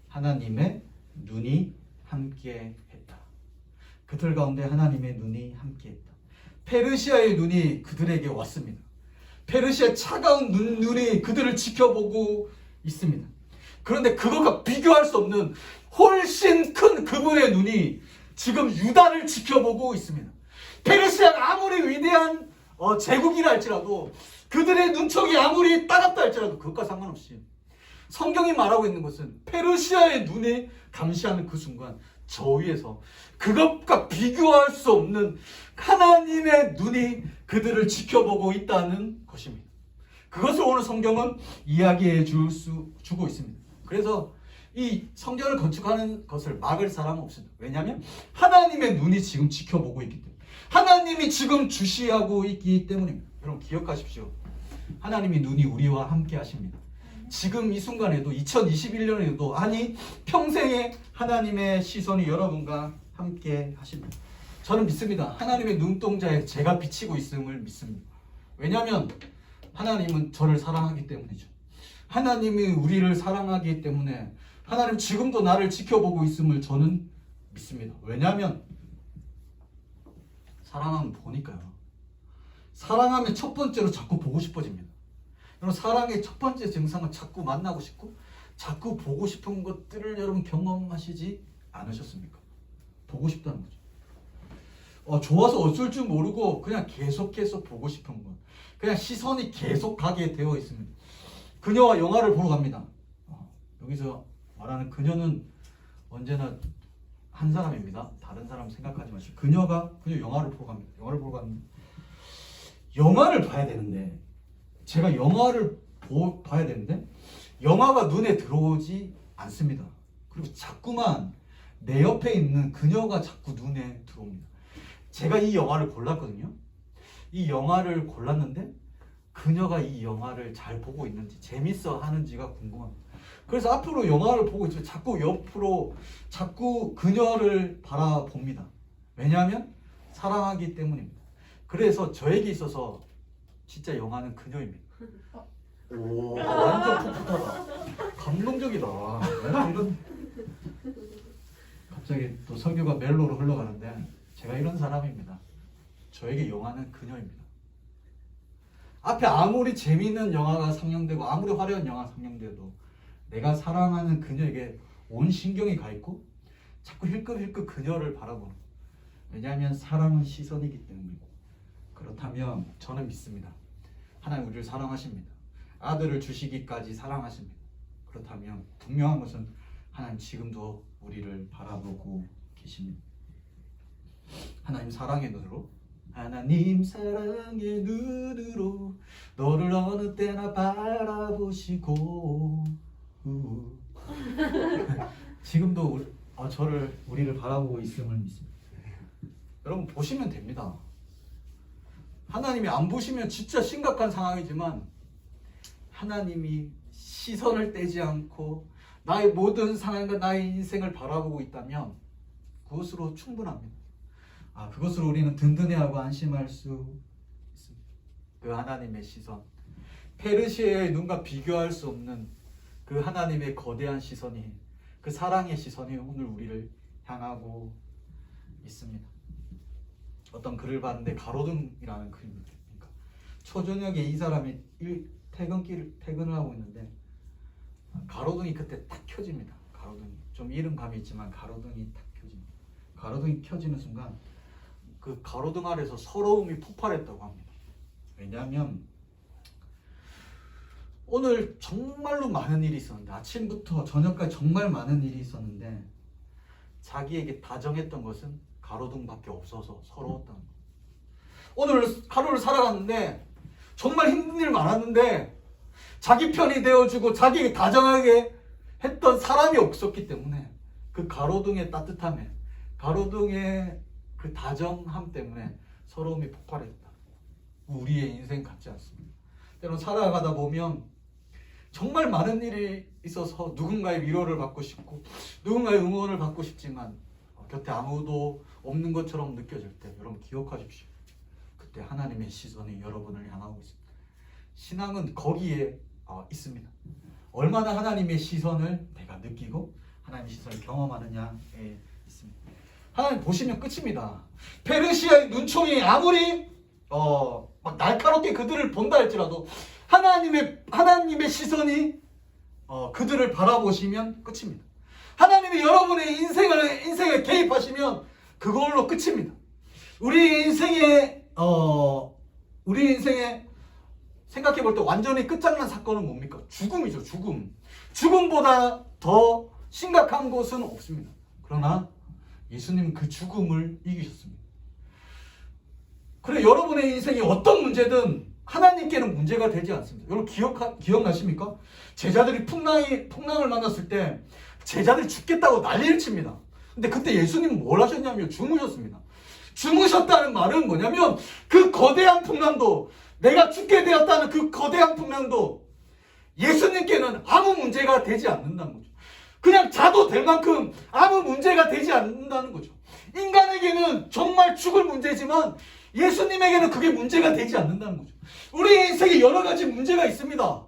하나님의 눈이 함께 했다. 그들 가운데 하나님의 눈이 함께 했다. 페르시아의 눈이 그들에게 왔습니다. 페르시아의 차가운 눈이 그들을 지켜보고 있습니다. 그런데 그것과 비교할 수 없는 훨씬 큰 그분의 눈이 지금 유다를 지켜보고 있습니다. 페르시아가 아무리 위대한 제국이라 할지라도, 그들의 눈총이 아무리 따갑다 할지라도 그것과 상관없이 성경이 말하고 있는 것은 페르시아의 눈이 감시하는 그 순간 저 위에서 그것과 비교할 수 없는 하나님의 눈이 그들을 지켜보고 있다는 것입니다. 그것을 오늘 성경은 이야기해 주고 있습니다. 그래서 이 성전을 건축하는 것을 막을 사람은 없습니다. 왜냐하면 하나님의 눈이 지금 지켜보고 있기 때문에, 하나님이 지금 주시하고 있기 때문입니다. 여러분 기억하십시오. 하나님의 눈이 우리와 함께 하십니다. 지금 이 순간에도 2021년에도 아니 평생에 하나님의 시선이 여러분과 함께 하십니다. 저는 믿습니다. 하나님의 눈동자에 제가 비치고 있음을 믿습니다. 왜냐하면 하나님은 저를 사랑하기 때문이죠. 하나님이 우리를 사랑하기 때문에 하나님 지금도 나를 지켜보고 있음을 저는 믿습니다. 왜냐하면 사랑하면 보니까요. 사랑하면 첫 번째로 자꾸 보고 싶어집니다. 여러분 사랑의 첫 번째 증상은 자꾸 만나고 싶고 자꾸 보고 싶은 것들을 여러분 경험하시지 않으셨습니까? 보고 싶다는 거죠. 좋아서 어쩔 줄 모르고 그냥 계속해서 보고 싶은 것, 그냥 시선이 계속 가게 되어 있습니다. 그녀와 영화를 보러 갑니다. 여기서 말하는 그녀는 언제나 한 사람입니다. 다른 사람 생각하지 마시고 그녀 영화를 보러 갑니다. 영화를 봐야 되는데, 제가 영화를 봐야 되는데 영화가 눈에 들어오지 않습니다. 그리고 자꾸만 내 옆에 있는 그녀가 자꾸 눈에 들어옵니다. 제가 이 영화를 골랐거든요. 이 영화를 골랐는데 그녀가 이 영화를 잘 보고 있는지, 재밌어 하는지가 궁금합니다. 그래서 앞으로 영화를 보고 있어요. 자꾸 옆으로 자꾸 그녀를 바라봅니다. 왜냐하면 사랑하기 때문입니다. 그래서 저에게 있어서 진짜 영화는 그녀입니다. 오, 완전 풋풋하다. 감동적이다. 이런 갑자기 또 설교가 멜로로 흘러가는데 제가 이런 사람입니다. 저에게 영화는 그녀입니다. 앞에 아무리 재미있는 영화가 상영되고 아무리 화려한 영화가 상영돼도 내가 사랑하는 그녀에게 온 신경이 가 있고 자꾸 힐끔힐끔 그녀를 바라보는, 왜냐하면 사랑은 시선이기 때문이고. 그렇다면 저는 믿습니다. 하나님 우리를 사랑하십니다. 아들을 주시기까지 사랑하십니다. 그렇다면 분명한 것은 하나님 지금도 우리를 바라보고 계십니다. 하나님 사랑의 눈으로, 하나님 사랑의 눈으로 너를 어느 때나 바라보시고 지금도 우리를 바라보고 있음을 믿습니다. 여러분 보시면 됩니다. 하나님이 안 보시면 진짜 심각한 상황이지만 하나님이 시선을 떼지 않고 나의 모든 상황과 나의 인생을 바라보고 있다면 그것으로 충분합니다. 그것으로 우리는 든든해하고 안심할 수 있습니다. 그 하나님의 시선, 페르시아의 눈과 비교할 수 없는 그 하나님의 거대한 시선이, 그 사랑의 시선이 오늘 우리를 향하고 있습니다. 어떤 글을 봤는데 가로등이라는 글입니다. 그러니까 초저녁에 이 사람이 퇴근을 하고 있는데 가로등이 그때 딱 켜집니다. 가로등이 좀 이른 감이 있지만 가로등이 딱 켜집니다. 가로등이 켜지는 순간 그 가로등 아래서 서러움이 폭발했다고 합니다. 왜냐하면 오늘 정말로 많은 일이 있었는데, 아침부터 저녁까지 정말 많은 일이 있었는데 자기에게 다정했던 것은 가로등밖에 없어서 서러웠다는 거예요. 오늘 하루를 살아갔는데 정말 힘든 일 많았는데 자기 편이 되어주고 자기에게 다정하게 했던 사람이 없었기 때문에 그 가로등의 따뜻함에 가로등의 그 다정함 때문에 서러움이 폭발했다. 우리의 인생 같지 않습니다. 때론 살아가다 보면 정말 많은 일이 있어서 누군가의 위로를 받고 싶고 누군가의 응원을 받고 싶지만 곁에 아무도 없는 것처럼 느껴질 때 여러분 기억하십시오. 그때 하나님의 시선이 여러분을 향하고 있습니다. 신앙은 거기에 있습니다. 얼마나 하나님의 시선을 내가 느끼고 하나님의 시선을 경험하느냐에 있습니다. 하나님 보시면 끝입니다. 페르시아의 눈총이 아무리 막 날카롭게 그들을 본다 할지라도 하나님의 시선이 그들을 바라보시면 끝입니다. 하나님이 여러분의 인생에 개입하시면 그걸로 끝입니다. 우리 인생에 생각해 볼 때 완전히 끝장난 사건은 뭡니까? 죽음이죠. 죽음보다 더 심각한 것은 없습니다. 그러나 예수님은 그 죽음을 이기셨습니다. 그래 여러분의 인생이 어떤 문제든 하나님께는 문제가 되지 않습니다. 여러분 기억나십니까? 제자들이 풍랑을 만났을 때 제자들이 죽겠다고 난리를 칩니다. 근데 그때 예수님은 뭘 하셨냐면 주무셨습니다. 주무셨다는 말은 뭐냐면 그 거대한 풍랑도 내가 죽게 되었다는 그 거대한 풍랑도 예수님께는 아무 문제가 되지 않는다는 거죠. 그냥 자도 될 만큼 아무 문제가 되지 않는다는 거죠. 인간에게는 정말 죽을 문제지만 예수님에게는 그게 문제가 되지 않는다는 거죠. 우리 인생에 여러 가지 문제가 있습니다.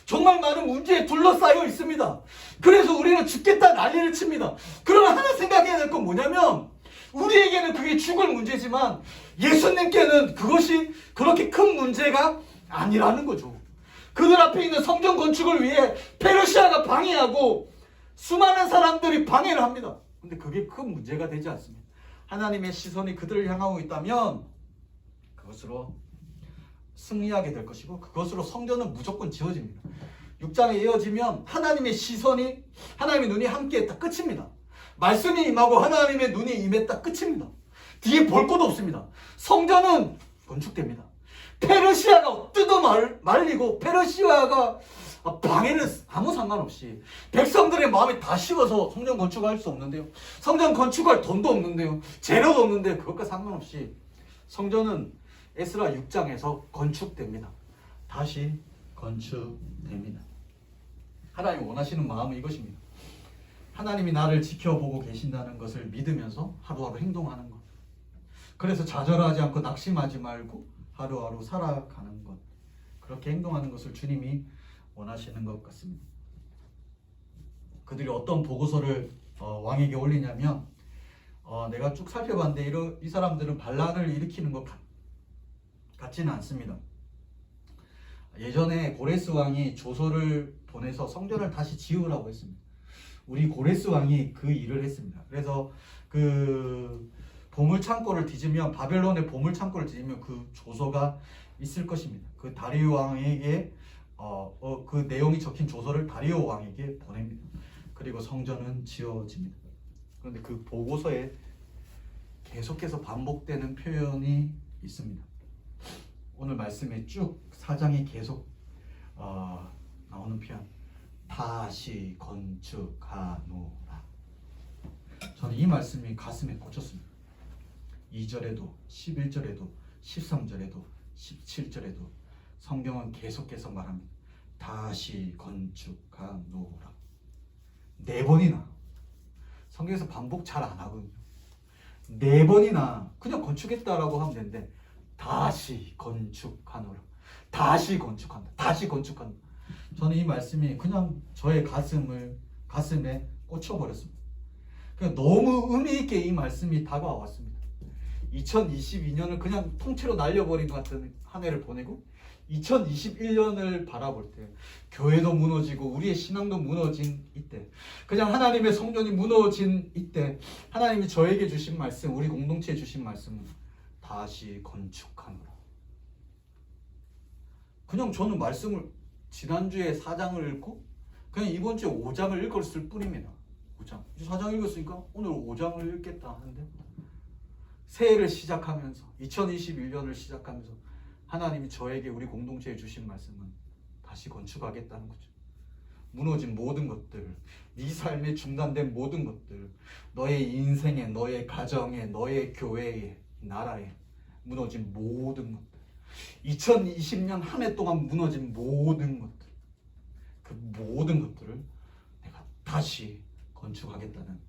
정말 많은 문제에 둘러싸여 있습니다. 그래서 우리는 죽겠다 난리를 칩니다. 그러나 하나 생각해야 될 건 뭐냐면 우리에게는 그게 죽을 문제지만 예수님께는 그것이 그렇게 큰 문제가 아니라는 거죠. 그들 앞에 있는 성전 건축을 위해 페르시아가 방해하고 수많은 사람들이 방해를 합니다. 근데 그게 큰 문제가 되지 않습니다. 하나님의 시선이 그들을 향하고 있다면 그것으로 승리하게 될 것이고 그것으로 성전은 무조건 지어집니다. 6장에 이어지면 하나님의 눈이 함께 딱 끝입니다. 말씀이 임하고 하나님의 눈이 임했다 끝입니다. 뒤에 볼 것도 없습니다. 성전은 건축됩니다. 페르시아가 뜯어 말리고 페르시아가 방해는 아무 상관없이 백성들의 마음이 다 식어서 성전 건축할 수 없는데요. 성전 건축할 돈도 없는데요. 재료도 없는데 그것과 상관없이 성전은 에스라 6장에서 건축됩니다. 다시 건축됩니다. 하나님이 원하시는 마음은 이것입니다. 하나님이 나를 지켜보고 계신다는 것을 믿으면서 하루하루 행동하는 것. 그래서 좌절하지 않고 낙심하지 말고 하루하루 살아가는 것. 그렇게 행동하는 것을 주님이 원하시는 것 같습니다. 그들이 어떤 보고서를 왕에게 올리냐면 내가 쭉 살펴봤는데 이 사람들은 반란을 일으키는 것 같지는 않습니다. 예전에 고레스 왕이 조서를 보내서 성전을 다시 지으라고 했습니다. 우리 고레스 왕이 그 일을 했습니다. 그래서 그 보물창고를 뒤지면 바벨론의 보물창고를 뒤지면 그 조서가 있을 것입니다. 그 다리오 왕에게 그 내용이 적힌 조서를 다리오 왕에게 보냅니다. 그리고 성전은 지어집니다. 그런데 그 보고서에 계속해서 반복되는 표현이 있습니다. 오늘 말씀에 쭉 4장에 계속 나오는 표현 다시 건축하노라. 저는 이 말씀이 가슴에 꽂혔습니다. 2절에도 11절에도 13절에도 17절에도 성경은 계속해서 말합니다. 다시 건축하노라. 4번이나 성경에서 반복 잘 안 하거든요. 4번이나 그냥 건축했다라고 하면 되는데 다시 건축하노라. 다시 건축한다. 다시 건축한다. 저는 이 말씀이 그냥 저의 가슴에 꽂혀버렸습니다. 그냥 너무 의미 있게 이 말씀이 다가왔습니다. 2022년을 그냥 통째로 날려버린 것 같은 한 해를 보내고 2021년을 바라볼 때 교회도 무너지고 우리의 신앙도 무너진 이때 그냥 하나님의 성전이 무너진 이때 하나님이 저에게 주신 말씀 우리 공동체에 주신 말씀은 다시 건축하노라. 그냥 저는 말씀을 지난주에 4장을 읽고 그냥 이번 주에 5장을 읽었을 뿐입니다. 5장. 4장 읽었으니까 오늘 5장을 읽겠다 하는데 새해를 시작하면서 2021년을 시작하면서 하나님이 저에게 우리 공동체에 주신 말씀은 다시 건축하겠다는 거죠. 무너진 모든 것들, 네 삶에 중단된 모든 것들, 너의 인생에, 너의 가정에, 너의 교회에, 나라에 무너진 모든 것들, 2020년 한 해 동안 무너진 모든 것들, 그 모든 것들을 내가 다시 건축하겠다는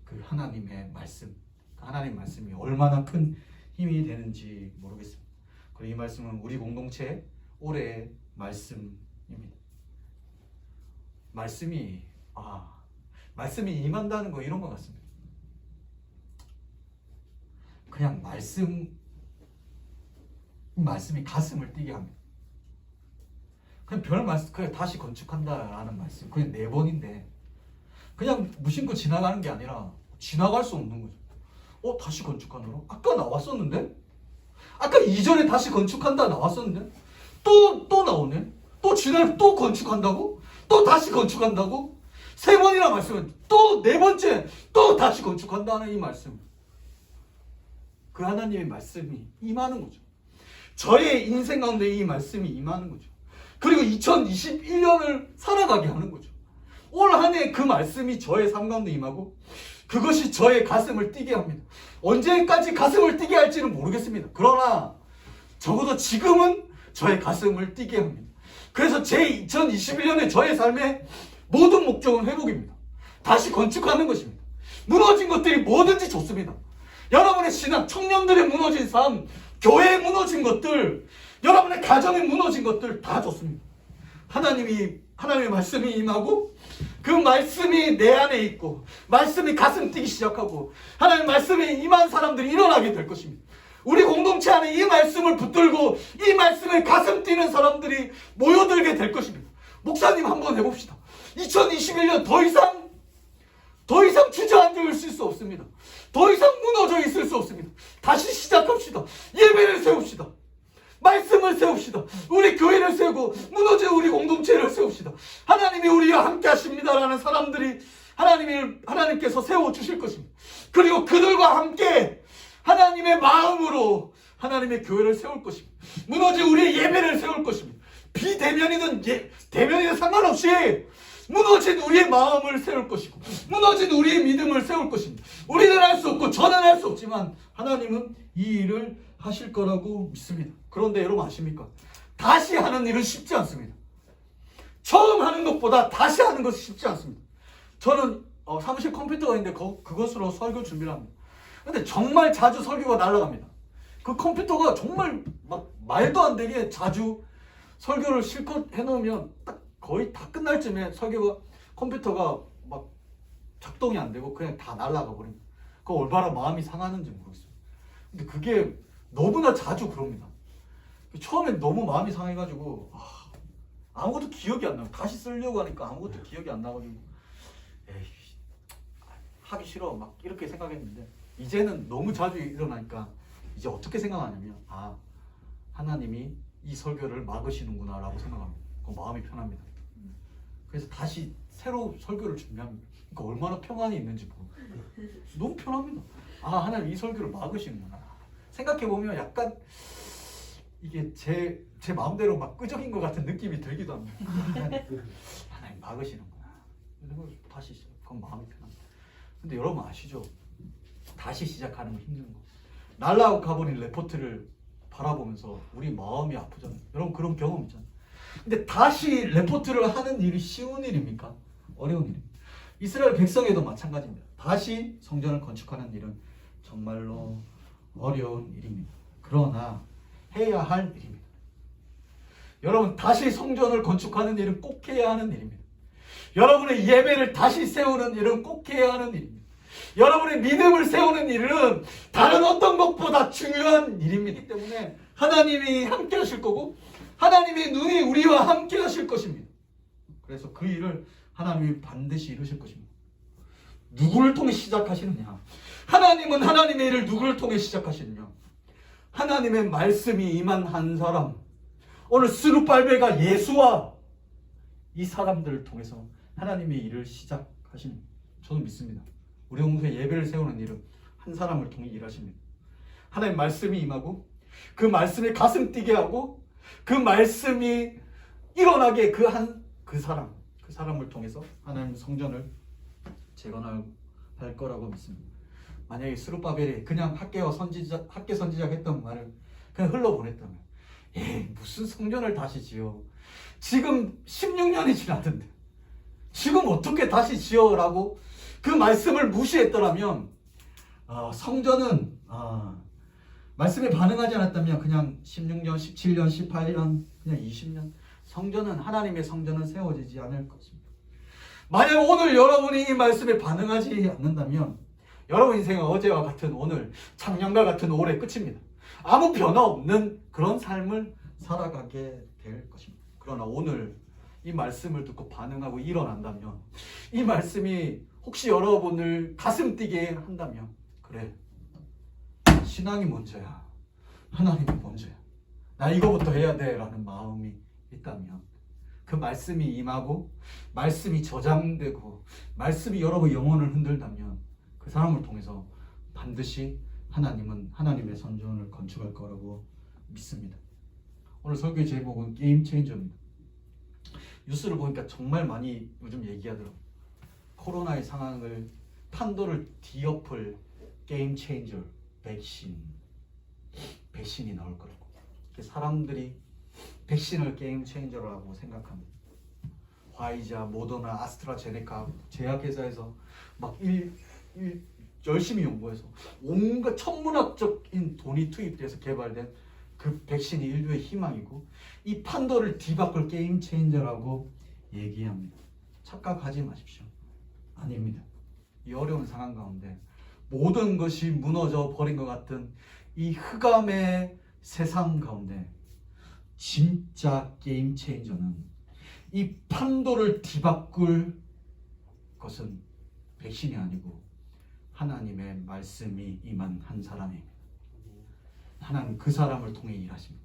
그 하나님의 말씀, 그 하나님의 말씀이 얼마나 큰 힘이 되는지 모르겠습니다. 그리고 이 말씀은 우리 공동체의 올해의 말씀입니다. 말씀이 임한다는 거 이런 것 같습니다. 그냥 말씀이 가슴을 뛰게 합니다. 그냥 별 말씀, 그냥 다시 건축한다라는 말씀, 그냥 4번인데 그냥 무심코 지나가는 게 아니라 지나갈 수 없는 거죠. 다시 건축하노라? 아까 나왔었는데? 아까 이전에 다시 건축한다 나왔었는데? 또 나오네? 또 건축한다고? 또 다시 건축한다고? 3번이나 말씀은 또 4번째 또 다시 건축한다는 이 말씀. 그 하나님의 말씀이 임하는 거죠. 저의 인생 가운데 이 말씀이 임하는 거죠. 그리고 2021년을 살아가게 하는 거죠. 올 한 해 그 말씀이 저의 삶 가운데 임하고 그것이 저의 가슴을 뛰게 합니다. 언제까지 가슴을 뛰게 할지는 모르겠습니다. 그러나 적어도 지금은 저의 가슴을 뛰게 합니다. 그래서 제 2021년에 저의 삶의 모든 목적은 회복입니다. 다시 건축하는 것입니다. 무너진 것들이 뭐든지 좋습니다. 여러분의 신앙, 청년들의 무너진 삶, 교회에 무너진 것들, 여러분의 가정에 무너진 것들 다 좋습니다. 하나님의 말씀이 임하고 그 말씀이 내 안에 있고 말씀이 가슴 뛰기 시작하고 하나님의 말씀이 임한 사람들이 일어나게 될 것입니다. 우리 공동체 안에 이 말씀을 붙들고 이 말씀에 가슴 뛰는 사람들이 모여들게 될 것입니다. 목사님 한번 해봅시다. 2021년 더 이상 주저앉아 있을 수 없습니다. 더 이상 무너져 있을 수 없습니다. 다시 시작합시다. 예배를 세웁시다. 말씀을 세웁시다. 우리 교회를 세우고 무너진 우리 공동체를 세웁시다. 하나님이 우리와 함께 하십니다라는 사람들이 하나님께서 세워주실 것입니다. 그리고 그들과 함께 하나님의 마음으로 하나님의 교회를 세울 것입니다. 무너진 우리의 예배를 세울 것입니다. 비대면이든 대면이든 상관없이 무너진 우리의 마음을 세울 것이고 무너진 우리의 믿음을 세울 것입니다. 우리는 할 수 없고 저는 할 수 없지만 하나님은 이 일을 하실 거라고 믿습니다. 그런데 여러분 아십니까? 다시 하는 일은 쉽지 않습니다. 처음 하는 것보다 다시 하는 것이 쉽지 않습니다. 저는 사무실 컴퓨터가 있는데 그것으로 설교 준비를 합니다. 근데 정말 자주 설교가 날아갑니다. 그 컴퓨터가 정말 막 말도 안 되게 자주 설교를 실컷 해놓으면 딱 거의 다 끝날 쯤에 컴퓨터가 막 작동이 안 되고 그냥 다 날아가 버립니다. 그 얼마나 마음이 상하는지 모르겠어요. 근데 그게 너무나 자주 그럽니다. 처음엔 너무 마음이 상해가지고 아무것도 기억이 안 나고 다시 쓰려고 하니까 아무것도 기억이 안 나가지고 하기 싫어 막 이렇게 생각했는데 이제는 너무 자주 일어나니까 이제 어떻게 생각하냐면 하나님이 이 설교를 막으시는구나 라고 생각합니다. 그 마음이 편합니다. 그래서 다시 새로 설교를 준비합니다. 그러니까 얼마나 평안이 있는지 모르겠어요. 너무 편합니다. 하나님 이 설교를 막으시는구나. 생각해보면 약간 이게 제 마음대로 막 끄적인 것 같은 느낌이 들기도 합니다. 하나님 막으시는구나. 그래서 다시 그건 마음이 편합니다. 근데 여러분 아시죠? 다시 시작하는 거 힘든 거. 날라고 가버린 레포트를 바라보면서 우리 마음이 아프잖아요. 여러분 그런 경험 있잖아요. 근데 다시 레포트를 하는 일이 쉬운 일입니까? 어려운 일입니다. 이스라엘 백성에도 마찬가지입니다. 다시 성전을 건축하는 일은 정말로 어려운 일입니다. 그러나 해야 할 일입니다. 여러분 다시 성전을 건축하는 일은 꼭 해야 하는 일입니다. 여러분의 예배를 다시 세우는 일은 꼭 해야 하는 일입니다. 여러분의 믿음을 세우는 일은 다른 어떤 것보다 중요한 일입니다. 때문에 하나님이 함께 하실 거고 하나님의 눈이 우리와 함께 하실 것입니다. 그래서 그 일을 하나님이 반드시 이루실 것입니다. 누구를 통해 시작하시느냐? 하나님은 하나님의 일을 누구를 통해 시작하시느냐? 하나님의 말씀이 임한 한 사람, 오늘 스룹발벨과 예수와 이 사람들을 통해서 하나님의 일을 시작하십니다. 저는 믿습니다. 우리 공동체 예배를 세우는 일은 한 사람을 통해 일하십니다. 하나님의 말씀이 임하고 그 말씀이 가슴 뛰게 하고 그 말씀이 일어나게 그 사람을 통해서 하나님 성전을 재건할 거라고 믿습니다. 만약에 스룹바벨이 그냥 학계 선지자가 했던 말을 그냥 흘러보냈다면, 무슨 성전을 다시 지어? 지금 16년이 지났는데 지금 어떻게 다시 지어라고 그 말씀을 무시했더라면, 성전은 말씀에 반응하지 않았다면 그냥 16년, 17년, 18년, 그냥 20년 성전은, 하나님의 성전은 세워지지 않을 것입니다. 만약 오늘 여러분이 이 말씀에 반응하지 않는다면 여러분 인생은 어제와 같은 오늘, 작년과 같은 올해 끝입니다. 아무 변화 없는 그런 삶을 살아가게 될 것입니다. 그러나 오늘 이 말씀을 듣고 반응하고 일어난다면, 이 말씀이 혹시 여러분을 가슴 뛰게 한다면, 그래, 신앙이 먼저야, 하나님이 먼저야, 나 이거부터 해야 돼 라는 마음이 있다면, 그 말씀이 임하고 말씀이 저장되고 말씀이 여러분 영혼을 흔들다면 그 사람을 통해서 반드시 하나님은 하나님의 성전을 건축할 거라고 믿습니다. 오늘 설교의 제목은 게임 체인저입니다. 뉴스를 보니까 정말 많이 요즘 얘기하더라고요. 코로나의 상황을, 판도를 뒤엎을 게임 체인저, 백신이 나올 거라고. 사람들이 백신을 게임 체인저라고 생각합니다. 화이자, 모더나, 아스트라제네카 제약회사에서 막 열심히 연구해서 온갖 천문학적인 돈이 투입돼서 개발된 그 백신이 인류의 희망이고, 이 판도를 뒤바꿀 게임 체인저라고 얘기합니다. 착각하지 마십시오. 아닙니다. 이 어려운 상황 가운데 모든 것이 무너져 버린 것 같은 이 흑암의 세상 가운데 진짜 게임 체인저는, 이 판도를 뒤바꿀 것은 백신이 아니고 하나님의 말씀이 임한 한 사람입니다. 하나님 그 사람을 통해 일하십니다.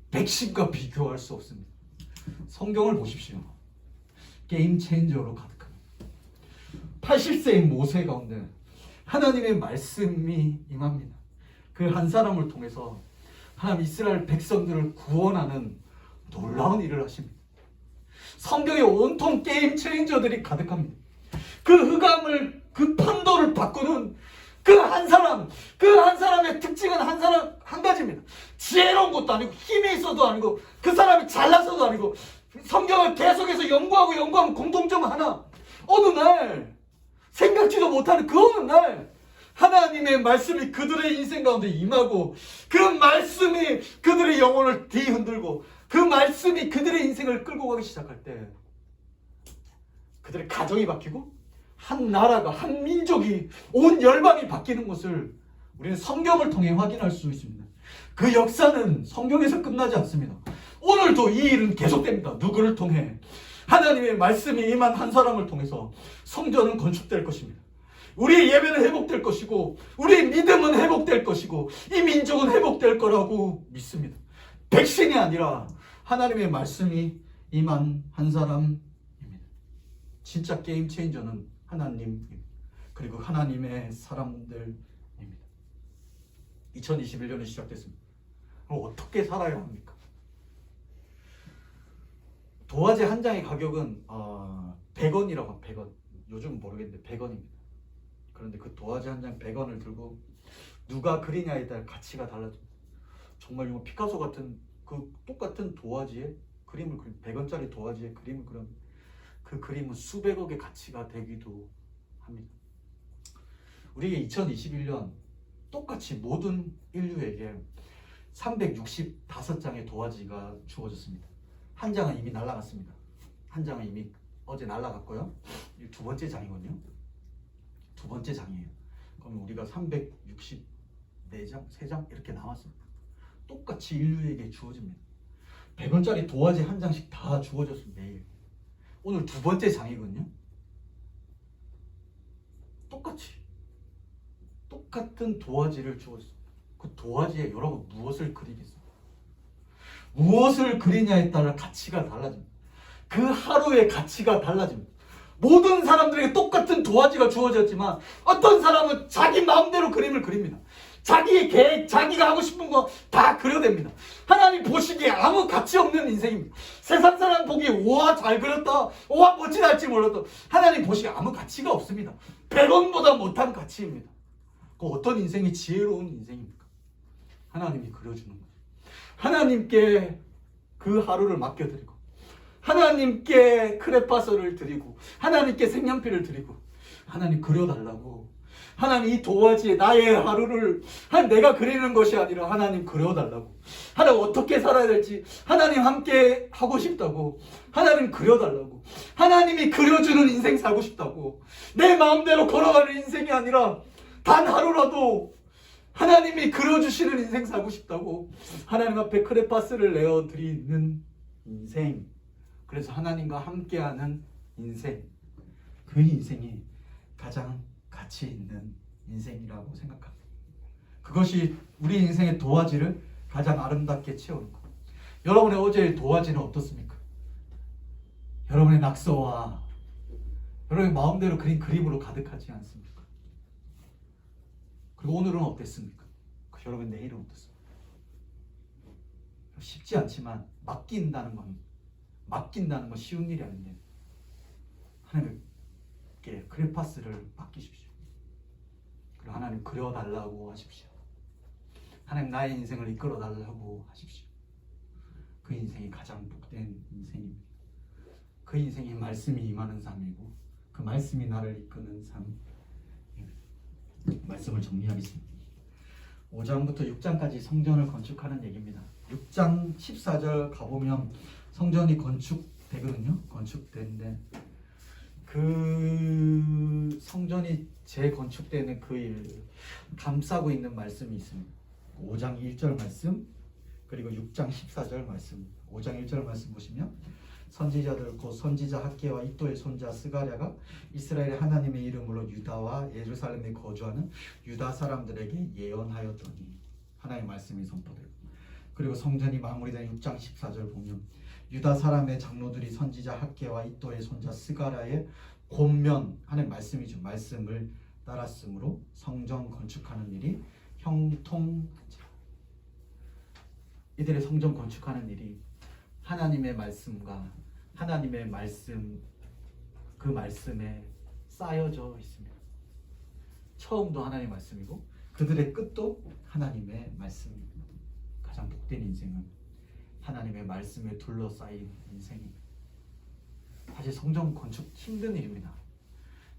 백신과 비교할 수 없습니다. 성경을 보십시오. 게임 체인저로 가득합니다. 80세의 모세 가운데 하나님의 말씀이 임합니다. 그 한 사람을 통해서 하나님 이스라엘 백성들을 구원하는 놀라운 일을 하십니다. 성경에 온통 게임 체인저들이 가득합니다. 그 흑암을, 그 판도를 바꾸는 그 한 사람의 특징은 한 가지입니다. 지혜로운 것도 아니고 힘이 있어도 아니고 그 사람이 잘나서도 아니고, 성경을 계속해서 연구하면 공통점 하나, 어느 날 생각지도 못하는 그 어느 날 하나님의 말씀이 그들의 인생 가운데 임하고, 그 말씀이 그들의 영혼을 뒤흔들고, 그 말씀이 그들의 인생을 끌고 가기 시작할 때 그들의 가정이 바뀌고 한 나라가, 한 민족이, 온 열방이 바뀌는 것을 우리는 성경을 통해 확인할 수 있습니다. 그 역사는 성경에서 끝나지 않습니다. 오늘도 이 일은 계속됩니다. 누구를 통해? 하나님의 말씀이 임한 한 사람을 통해서 성전은 건축될 것입니다. 우리의 예배는 회복될 것이고, 우리의 믿음은 회복될 것이고, 이 민족은 회복될 거라고 믿습니다. 백신이 아니라 하나님의 말씀이 임한 한 사람입니다. 진짜 게임 체인저는 하나님입니다. 그리고 하나님의 사람들입니다. 2021년이 시작됐습니다. 그럼 어떻게 살아야 합니까? 도화지 한 장의 가격은 100원이라고, 100원. 요즘 모르겠는데 100원입니다. 그런데 그 도화지 한 장 100원을 들고 누가 그리냐에 따라 가치가 달라집니다. 정말 이거 피카소 같은 그 똑같은 도화지에 그림을 100원짜리 도화지에 그림을 그리면 그 그림은 수백억의 가치가 되기도 합니다. 우리에게 2021년 똑같이 모든 인류에게 365장의 도화지가 주어졌습니다. 한 장은 이미 날아갔습니다. 한 장은 이미 어제 날아갔고요. 두 번째 장이거든요. 두 번째 장이에요. 그럼 우리가 364장, 3장 이렇게 나왔습니다. 똑같이 인류에게 주어집니다. 100원짜리 도화지 한 장씩 다 주어졌습니다. 매일. 오늘 두 번째 장이거든요. 똑같은 도화지를 주었습니다. 그 도화지에 여러분 무엇을 그리겠어요? 무엇을 그리냐에 따라 가치가 달라집니다. 그 하루의 가치가 달라집니다. 모든 사람들에게 똑같은 도화지가 주어졌지만 어떤 사람은 자기 마음대로 그림을 그립니다. 자기의 계획, 자기가 하고 싶은 거 다 그려냅니다. 하나님 보시기에 아무 가치 없는 인생입니다. 세상 사람 보기에 우와 잘 그렸다, 우와 멋지다 할지 몰라도 하나님 보시기에 아무 가치가 없습니다. 100원보다 못한 가치입니다. 그 어떤 인생이 지혜로운 인생입니까? 하나님이 그려주는 거예요. 하나님께 그 하루를 맡겨드리고, 하나님께 크레파서를 드리고, 하나님께 색연필을 드리고, 하나님 그려달라고. 하나님 이 도화지에 나의 하루를 내가 그리는 것이 아니라 하나님 그려달라고. 하나님 어떻게 살아야 될지 하나님 함께 하고 싶다고. 하나님 그려달라고. 하나님이 그려주는 인생 살고 싶다고. 내 마음대로 걸어가는 인생이 아니라 단 하루라도 하나님이 그려주시는 인생 살고 싶다고. 하나님 앞에 크레파스를 내어드리는 인생. 그래서 하나님과 함께하는 인생. 그 인생이 가장 가치 있는 인생이라고 생각합니다. 그것이 우리 인생의 도화지를 가장 아름답게 채우는 것. 여러분의 어제의 도화지는 어떻습니까? 여러분의 낙서와 여러분의 마음대로 그린 그림으로 가득하지 않습니까? 그리고 오늘은 어땠습니까? 여러분 내일은 어떻습니까? 쉽지 않지만 맡긴다는 건 쉬운 일이 아닌데 하나님께 크레파스를 맡기십시오. 그리고 하나님 그려달라고 하십시오. 하나님 나의 인생을 이끌어달라고 하십시오. 그 인생이 가장 복된 인생입니다. 그 인생이 말씀이 임하는 삶이고 그 말씀이 나를 이끄는 삶입니다. 말씀을 정리하겠습니다. 5장부터 6장까지 성전을 건축하는 얘기입니다. 6장 14절 가보면 성전이 건축되거든요. 건축되는데 그 성전이 재건축되는 그 일 감싸고 있는 말씀이 있습니다. 5장 1절 말씀 그리고 6장 14절 말씀. 5장 1절 말씀 보시면 선지자들 곧 선지자 학개와 이도의 손자 스가랴가 이스라엘의 하나님의 이름으로 유다와 예루살렘에 거주하는 유다 사람들에게 예언하였더니 하나님의 말씀이 선포되고, 그리고 성전이 마무리된 6장 14절 보면 유다 사람의 장로들이 선지자 학개와 이도의 손자 스가랴의 권면 하는 말씀이죠. 말씀을 따랐으므로 성전 건축하는 일이 형통한지라. 이들의 성전 건축하는 일이 하나님의 말씀과 하나님의 말씀 그 말씀에 쌓여져 있습니다. 처음도 하나님의 말씀이고 그들의 끝도 하나님의 말씀입니다. 가장 복된 인생은 하나님의 말씀에 둘러싸인 인생입니다. 사실 성전 건축 힘든 일입니다.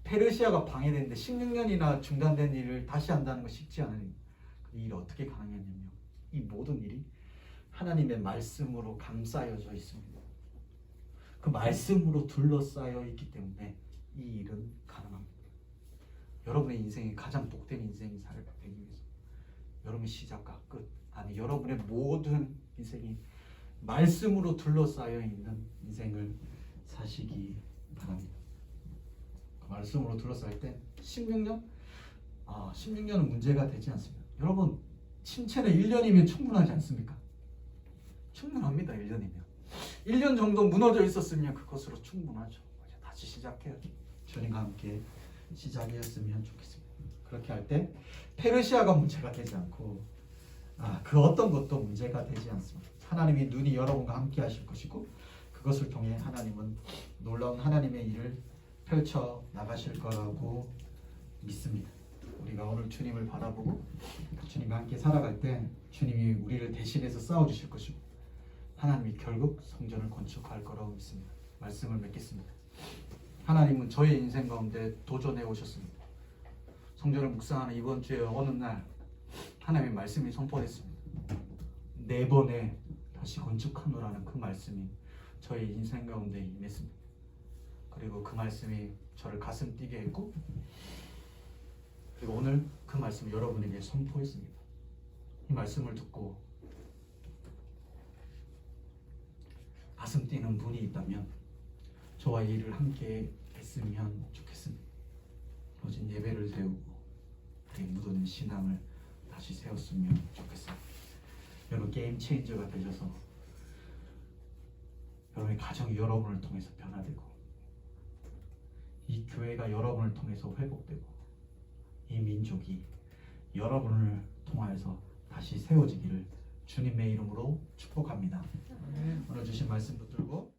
페르시아가 방해되는데 16년이나 중단된 일을 다시 한다는 건 쉽지 않은 일입니다. 그 일이 어떻게 가능했냐면 이 모든 일이 하나님의 말씀으로 감싸여져 있습니다. 그 말씀으로 둘러싸여 있기 때문에 이 일은 가능합니다. 여러분의 인생이 가장 복된 인생이 살기 위해서 여러분의 시작과 끝, 아니 여러분의 모든 인생이 말씀으로 둘러싸여 있는 인생을 사시기 바랍니다. 그 말씀으로 둘러싸일 때 16년은 문제가 되지 않습니다. 여러분 침체는 1년이면 충분하지 않습니까? 충분합니다. 1년이면 1년 정도 무너져 있었으면 그것으로 충분하죠. 이제 다시 시작해야죠. 주님과 함께 시작이었으면 좋겠습니다. 그렇게 할 때 페르시아가 문제가 되지 않고 그 어떤 것도 문제가 되지 않습니다. 하나님이 눈이 여러분과 함께 하실 것이고 그것을 통해 하나님은 놀라운 하나님의 일을 펼쳐 나가실 거라고 믿습니다. 우리가 오늘 주님을 바라보고 주님과 함께 살아갈 때 주님이 우리를 대신해서 싸워주실 것이고 하나님이 결국 성전을 건축할 거라고 믿습니다. 말씀을 맺겠습니다. 하나님은 저의 인생 가운데 도전해 오셨습니다. 성전을 묵상하는 이번 주에 어느 날 하나님의 말씀이 선포됐습니다. 4번에 다시 건축하노라는 그 말씀이 저의 인생 가운데 임했습니다. 그리고 그 말씀이 저를 가슴 뛰게 했고 그리고 오늘 그 말씀을 여러분에게 선포했습니다. 이 말씀을 듣고 가슴 뛰는 분이 있다면 저와 이 일을 함께 했으면 좋겠습니다. 오직 예배를 세우고 우리 묻어낸 신앙을 다시 세웠으면 좋겠습니다. 여러분 게임 체인저가 되셔서 여러분의 가정이 여러분을 통해서 변화되고 이 교회가 여러분을 통해서 회복되고 이 민족이 여러분을 통하여서 다시 세워지기를 주님의 이름으로 축복합니다. 오늘 주신 말씀 붙들고